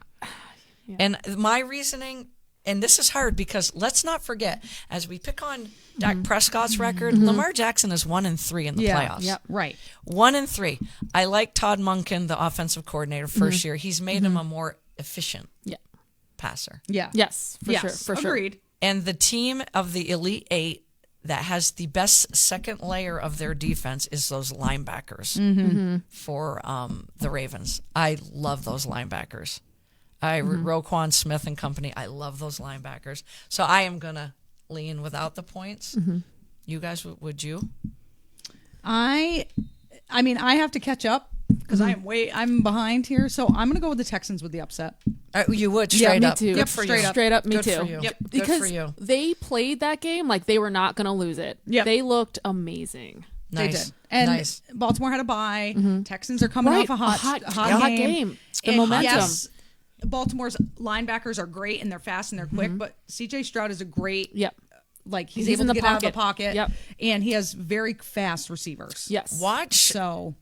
Yeah. And my reasoning, and this is hard because let's not forget, as we pick on Dak Prescott's record, Lamar Jackson is 1-3 in the playoffs. Yep. Right. 1-3. I like Todd Monken, the offensive coordinator, first year. He's made him a more efficient passer. Yeah. Yes, for sure. Agreed. And the team of the Elite Eight that has the best second layer of their defense is those linebackers for the Ravens. I love those linebackers. Roquan Smith and company, I love those linebackers. So I am going to lean without the points. You guys, would you? I mean, I have to catch up because I'm behind here. So I'm going to go with the Texans with the upset. You would, straight me up. too. Good for you. Straight up, me Good too. for you. Yep. Good Because for you. they played that game like they were not going to lose it. Yep. They looked amazing. They Nice. did. And Nice. Baltimore had a bye. Texans are coming off a hot game. The And momentum. Yes, Baltimore's linebackers are great and they're fast and they're quick, but CJ Stroud is a great Yep. he's He's able in to the get out of the pocket. pocket. Yep. And he has very fast receivers. Yes. Watch. So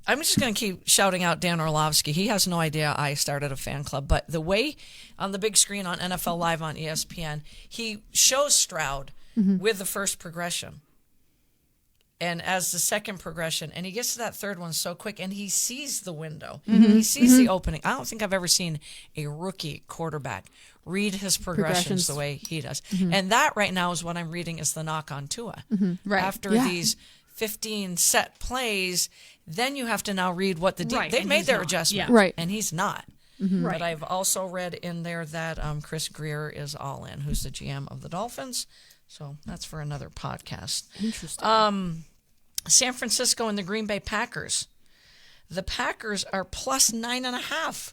I'm just going to keep shouting out Dan Orlovsky. He has no idea I started a fan club, but the way on the big screen on NFL Live on ESPN, he shows Stroud with the first progression. And as the second progression, and he gets to that third one so quick, and he sees the window. He sees the opening. I don't think I've ever seen a rookie quarterback read his progressions the way he does. And that right now is what I'm reading is the knock on Tua. Right. After these 15 set plays, then you have to now read what the Right, they and made he's their not. adjustment. Yeah. Right. And he's not. Right. But I've also read in there that Chris Greer is all in, who's the GM of the Dolphins. So that's for another podcast. Interesting. San Francisco and the Green Bay Packers. The Packers are +9.5.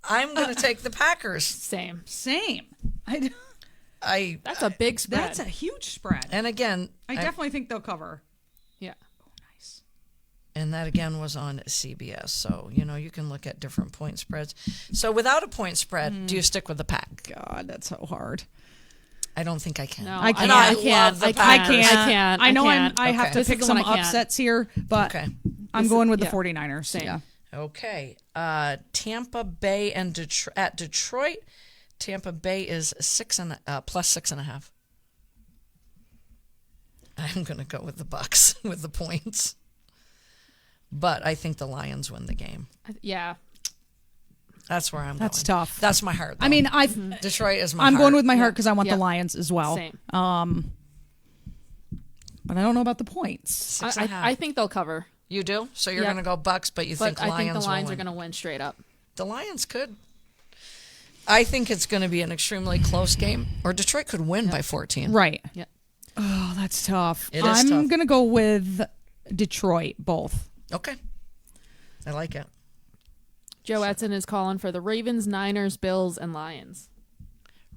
I'm going to take the Packers. Same. That's a big spread. That's a huge spread. And again, I definitely think they'll cover. Yeah. Nice. And that again was on CBS. So, you can look at different point spreads. So without a point spread, do you stick with the Pack? God, that's so hard. I don't think I can. No, I can't. And I can't. love the I Packers. can't. I know can't. I have Okay. to This pick is the one some I can't. upsets here, but Okay. I'm going with the 49ers. Same. Yeah. Okay. Tampa Bay and at Detroit. Tampa Bay is +6.5. I'm going to go with the Bucks with the points. But I think the Lions win the game. Yeah. That's where I'm going. That's tough. That's my heart, though. I mean, Detroit is my I'm heart. going with my heart because I want Yeah. the Lions as well. Same. But I don't know about the points. 6.5. I think they'll cover. You do? So you're Yep. going to go Bucks, but you think But I think the Lions Lions will are win. going to win straight up. The Lions could. I think it's going to be an extremely close game, or Detroit could win by 14. Right. Yeah. Oh, that's tough. It is I'm tough. going to go with Detroit, both. Okay. I like it. Joe Edson is calling for the Ravens, Niners, Bills, and Lions.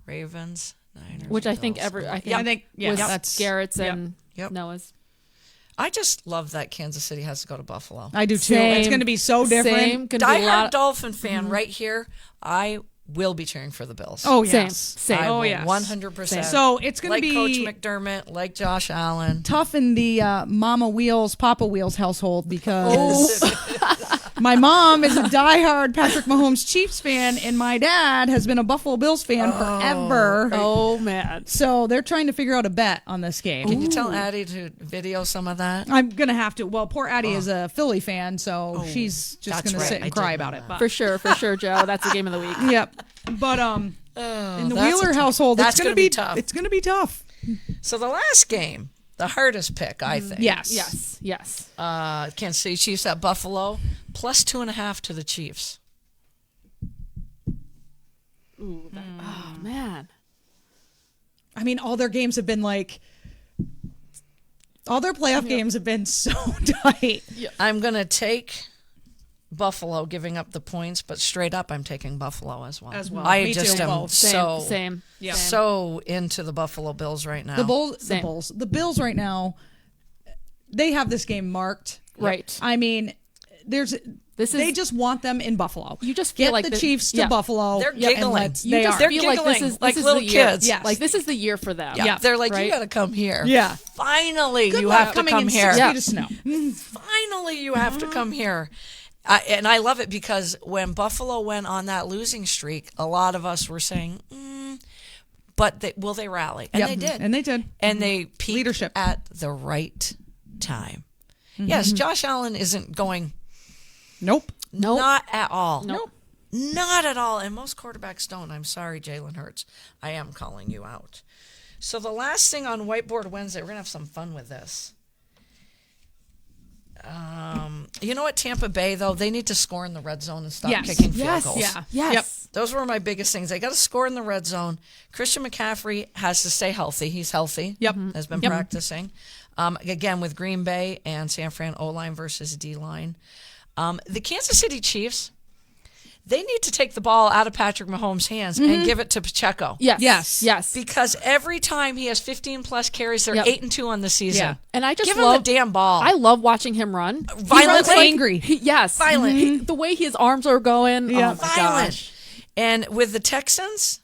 Ravens, Niners, Which I think Bills. I think, I think was that's Garrett's yep. and Yep. Noah's. I just love that Kansas City has to go to Buffalo. I do too. Same. It's going to be so different. Same. Gonna be a Diehard lot. Dolphin fan right here. I will be cheering for the Bills. Oh, Same. yes. Same. I Oh, will yes. 100%. So it's going to like be Coach McDermott, like Josh Allen. tough in the Mama Wheels, Papa Wheels household because my mom is a diehard Patrick Mahomes Chiefs fan, and my dad has been a Buffalo Bills fan forever. Oh, man. So they're trying to figure out a bet on this game. Can you tell Addie to video some of that? I'm going to have to. Well, poor Addie is a Philly fan, so she's just that's going to right. sit I and cry did know about it. that. But, For sure, Joe. That's the game of the week. yep. But in the that's Wheeler a- household, that's it's going to gonna be tough. It's going to be tough. So the last game, the hardest pick, I think. Yes. Yes. Kansas City Chiefs at Buffalo, plus 2.5 to the Chiefs. Ooh, oh, man. I mean, all their games have been like. All their playoff games have been so tight. I'm going to take Buffalo giving up the points, but straight up I'm taking Buffalo as well. I Me just too, am both. Same. so into the Buffalo Bills right now. The Bills right now, they have this game marked. Right. I mean, they just want them in Buffalo. You just feel get like the Chiefs to Buffalo. They're and giggling. You just They're feel like this giggling is like this little is the year. kids. Yes. Like this is the year for them. Yeah. They're like, right? you got to come here. Yeah. Finally, Good you luck have to coming come in here. 6 feet of snow. Finally, you have to come here. And I love it because when Buffalo went on that losing streak, a lot of us were saying, but will they rally? And Yep. they did. And they did. And they peaked Leadership. at the right time. Yes, Josh Allen isn't going, Nope. not at all. Nope. Not at all. And most quarterbacks don't. I'm sorry, Jalen Hurts. I am calling you out. So the last thing on Whiteboard Wednesday, we're going to have some fun with this. You know what, Tampa Bay, though? They need to score in the red zone and stop kicking field goals. Yeah. Yes. Yep. Those were my biggest things. They got to score in the red zone. Christian McCaffrey has to stay healthy. He's healthy. Yep. Has been practicing. Again, with Green Bay and San Fran O-line versus D-line. The Kansas City Chiefs, they need to take the ball out of Patrick Mahomes' hands and give it to Pacheco. Yes. Because every time he has 15-plus carries, they're 8-2 on the season. Yeah. And I just Give love him the damn ball. I love watching him run. Violent, He runs like- angry. Yes. Violent. The way his arms are going. Yeah. Oh my Violent. gosh. And with the Texans,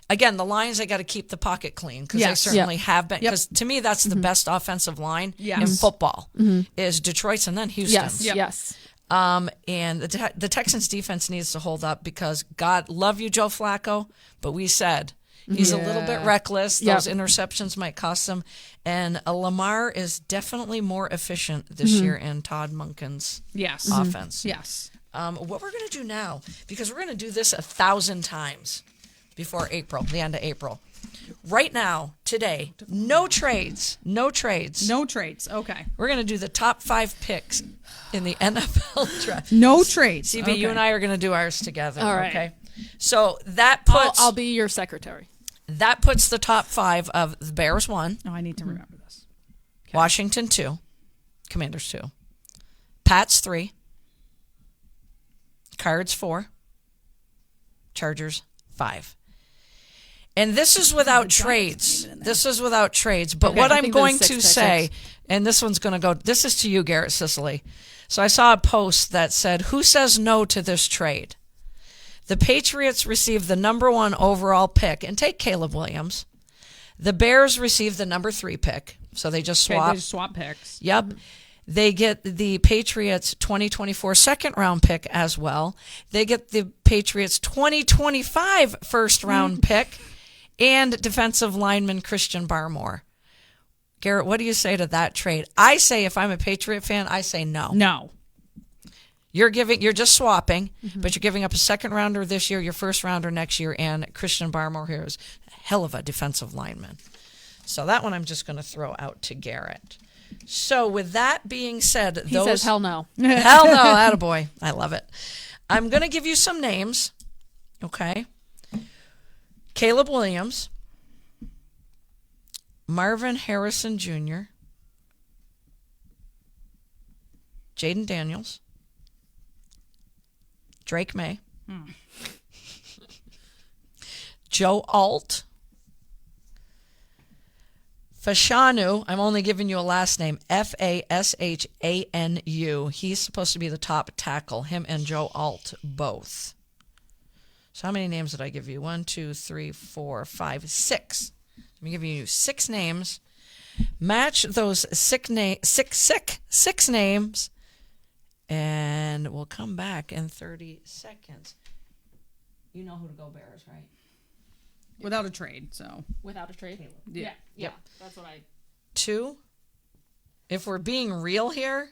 again, the Lions, they got to keep the pocket clean because they Yes. certainly have been. Yep. Because to me, that's the best offensive line in Yes. football is Detroit's and then Houston. Yes. Yep. Yes. And the Texans defense needs to hold up because God love you, Joe Flacco, but we said he's a little bit reckless. Yep. Those interceptions might cost him. And Lamar is definitely more efficient this year in Todd Monken's Yes. offense. Yes. What we're going to do now, because we're going to do this 1,000 times before April, the end of April. Right now, today, no trades. No trades. Okay. We're going to do the top 5 picks in the NFL draft. No trades. CB, Okay. you and I are going to do ours together. All right. Okay. So that puts I'll be your secretary. that puts the top 5 of the Bears 1, Oh, I need to remember this. Washington 2, Commanders 2, Pats 3, Cards 4, Chargers 5. And this is without trades. This is without trades. But Okay, what I I'm think going there's to 6 say, picks. and this one's going to go, this is to you, Garrett Sicily. So I saw a post that said, who says no to this trade? The Patriots received the number 1 overall pick, and take Caleb Williams. The Bears received the number 3 pick, so they just Okay, swapped. they just swap picks. Yep. They get the Patriots 2024 second round pick as well. They get the Patriots 2025 first round pick and defensive lineman Christian Barmore. Garrett, what do you say to that trade? I say if I'm a Patriot fan, I say no. No. You're just swapping, but you're giving up a second rounder this year, your first rounder next year, and Christian Barmore here is a hell of a defensive lineman. So that one I'm just going to throw out to Garrett. So with that being said, He says hell no. hell no, attaboy. I love it. I'm going to give you some names, okay? Caleb Williams, Marvin Harrison Jr., Jaden Daniels, Drake May, Joe Alt, Fashanu. I'm only giving you a last name, Fashanu. He's supposed to be the top tackle, him and Joe Alt both. So how many names did I give you? 1, 2, 3, 4, 5, 6. I'm giving you 6 names. Match those 6 names, and we'll come back in 30 seconds. You know who to go Bears, right? Without a trade, so. Without a trade? Yeah. Yeah. That's what I... 2. If we're being real here.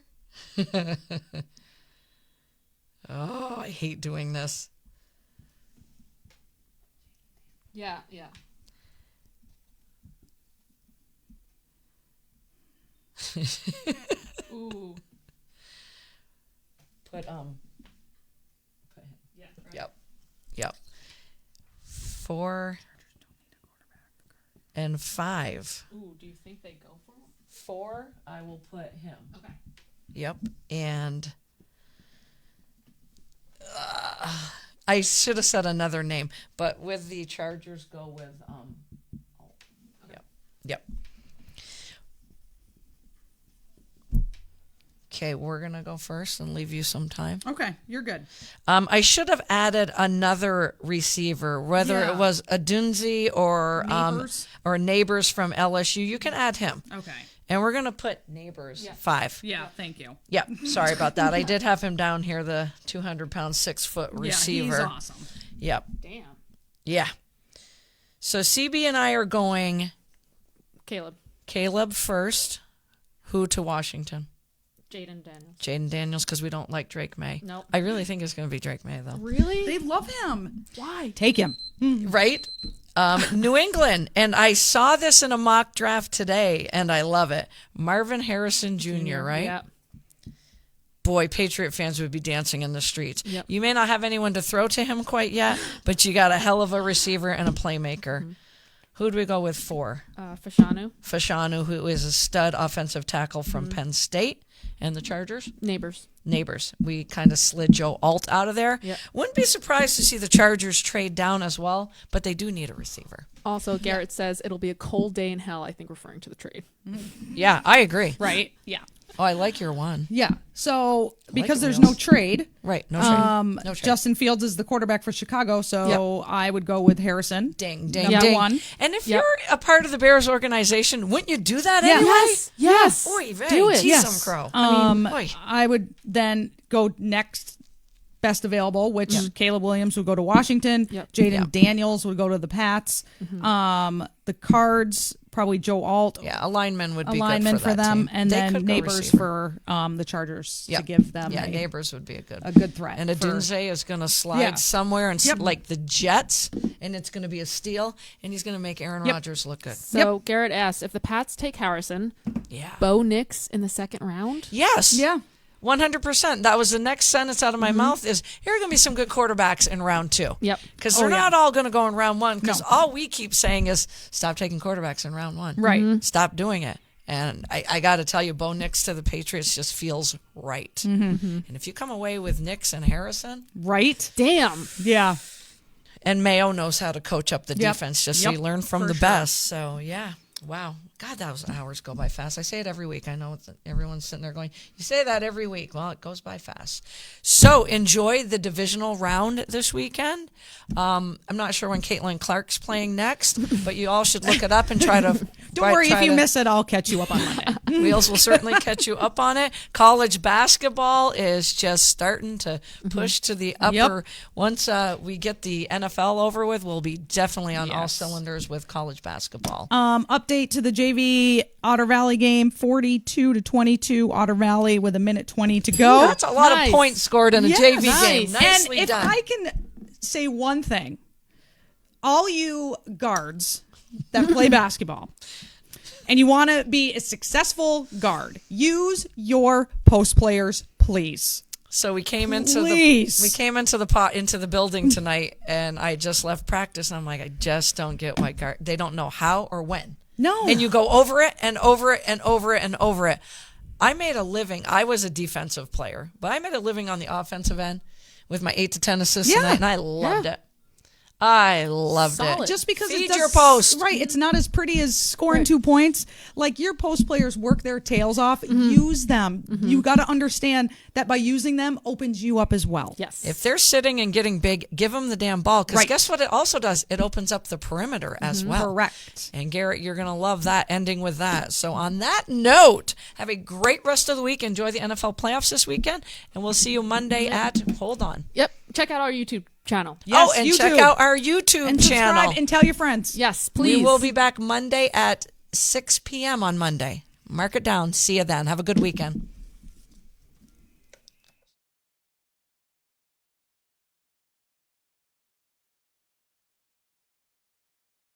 Oh, I hate doing this. Yeah. Ooh. Put him. Yeah. Right. Yep. 4 and 5. Ooh, do you think they go for him? 4, I will put him. Okay. Yep. And I should have said another name, but with the Chargers, go with Okay. Yep. Okay, we're gonna go first and leave you some time. Okay, you're good. I should have added another receiver, whether Yeah. it was Adunzi or Neighbors Neighbors from LSU. You can add him, Okay. and we're gonna put Neighbors Yeah. 5. Yeah, thank you. Yep. Sorry about that. I did have him down here, the 200-pound, 6-foot receiver. Yeah, he's awesome. Yep. Damn. Yeah. So CB and I are going Caleb first. Who to Washington? Jaden Daniels. Jaden Daniels, because we don't like Drake May. Nope. I really think it's going to be Drake May, though. Really? They love him. Why? Take him. Right? New England. And I saw this in a mock draft today, and I love it. Marvin Harrison Jr., right? Yeah. Boy, Patriot fans would be dancing in the streets. Yep. You may not have anyone to throw to him quite yet, but you got a hell of a receiver and a playmaker. Mm-hmm. Who do we go with 4? Fashanu. Fashanu, who is a stud offensive tackle from Penn State. And the Chargers? Neighbors. We kind of slid Joe Alt out of there. Yep. Wouldn't be surprised to see the Chargers trade down as well, but they do need a receiver. Also, Garrett says it'll be a cold day in hell, I think referring to the trade. Yeah, I agree. Right? Yeah. Oh, I like your one. Yeah. So because it, there's Wheels. no trade, Right, no trade. No trade. Justin Fields is the quarterback for Chicago, so I would go with Harrison. Ding, ding, Number ding. 1. And if you're a part of the Bears organization, wouldn't you do that anyway? Yes. Oy vey, Do it. geez, Yes. some crow. Oy. I would then go next best available, which Caleb Williams would go to Washington. Yep. Jaden Daniels would go to the Pats. The Cards, probably Joe Alt. Yeah, a lineman would be Alignment good for that them, team. and They then could go Neighbors receiver. for the Chargers to Yep. give them Yeah, a Neighbors would be a good threat. And for- Adunze is going to slide Yeah. somewhere and Yep. like the Jets, and it's going to be a steal, and he's going to make Aaron Yep. Rodgers look good. So Garrett asks, if the Pats take Harrison, Yeah. Bo Nix in the second round? Yes. Yeah. 100%. That was the next sentence out of my mouth is, here are going to be some good quarterbacks in round 2. Yep. Because they're not all going to go in round 1, because No. all we keep saying is, stop taking quarterbacks in round 1. Right. Stop doing it. And I got to tell you, Bo Nix to the Patriots just feels right. And if you come away with Nix and Harrison, Right? Damn. Yeah. and Mayo knows how to coach up the Yep. defense, just so Yep. you learn from For the sure. best. So, yeah. Wow. God, those hours go by fast. I say it every week. I know everyone's sitting there going, you say that every week. Well, it goes by fast. So enjoy the divisional round this weekend. I'm not sure when Caitlin Clark's playing next, but you all should look it up and try to. Don't worry, if you miss it, I'll catch you up on Monday. Wheels will certainly catch you up on it. College basketball is just starting to push to the upper. Once we get the NFL over with, we'll be definitely on all Yes. cylinders with college basketball. Update to the JV Otter Valley game, 42-22 Otter Valley with 1:20 to go. That's a lot Nice. of points scored in a Yes. JV game. Nice. Nicely And if done. I can say one thing, all you guards that play basketball and you want to be a successful guard, use your post players, please. So we came into Please. the building tonight, and I just left practice, and I'm like, I just don't get why guard. They don't know how or when. No. And you go over it and over it and over it and over it. I made a living. I was a defensive player, but I made a living on the offensive end with my 8 to 10 assists Yeah. tonight, and I loved it. I loved Solid. it. Just because Feed it does, your post. right? It's not as pretty as scoring Right. 2 points. Like your post players work their tails off. Use them. You got to understand that by using them opens you up as well. Yes. If they're sitting and getting big, give them the damn ball. Because Right. guess what it also does? It opens up the perimeter as well. Correct. And Garrett, you're going to love that, ending with that. So on that note, have a great rest of the week. Enjoy the NFL playoffs this weekend. And we'll see you Monday at, hold on. Yep. Check out our YouTube channel. Yes, and YouTube. check out our YouTube And subscribe channel. and tell your friends. Yes, please. We will be back Monday at 6 p.m. on Monday. Mark it down. See you then. Have a good weekend.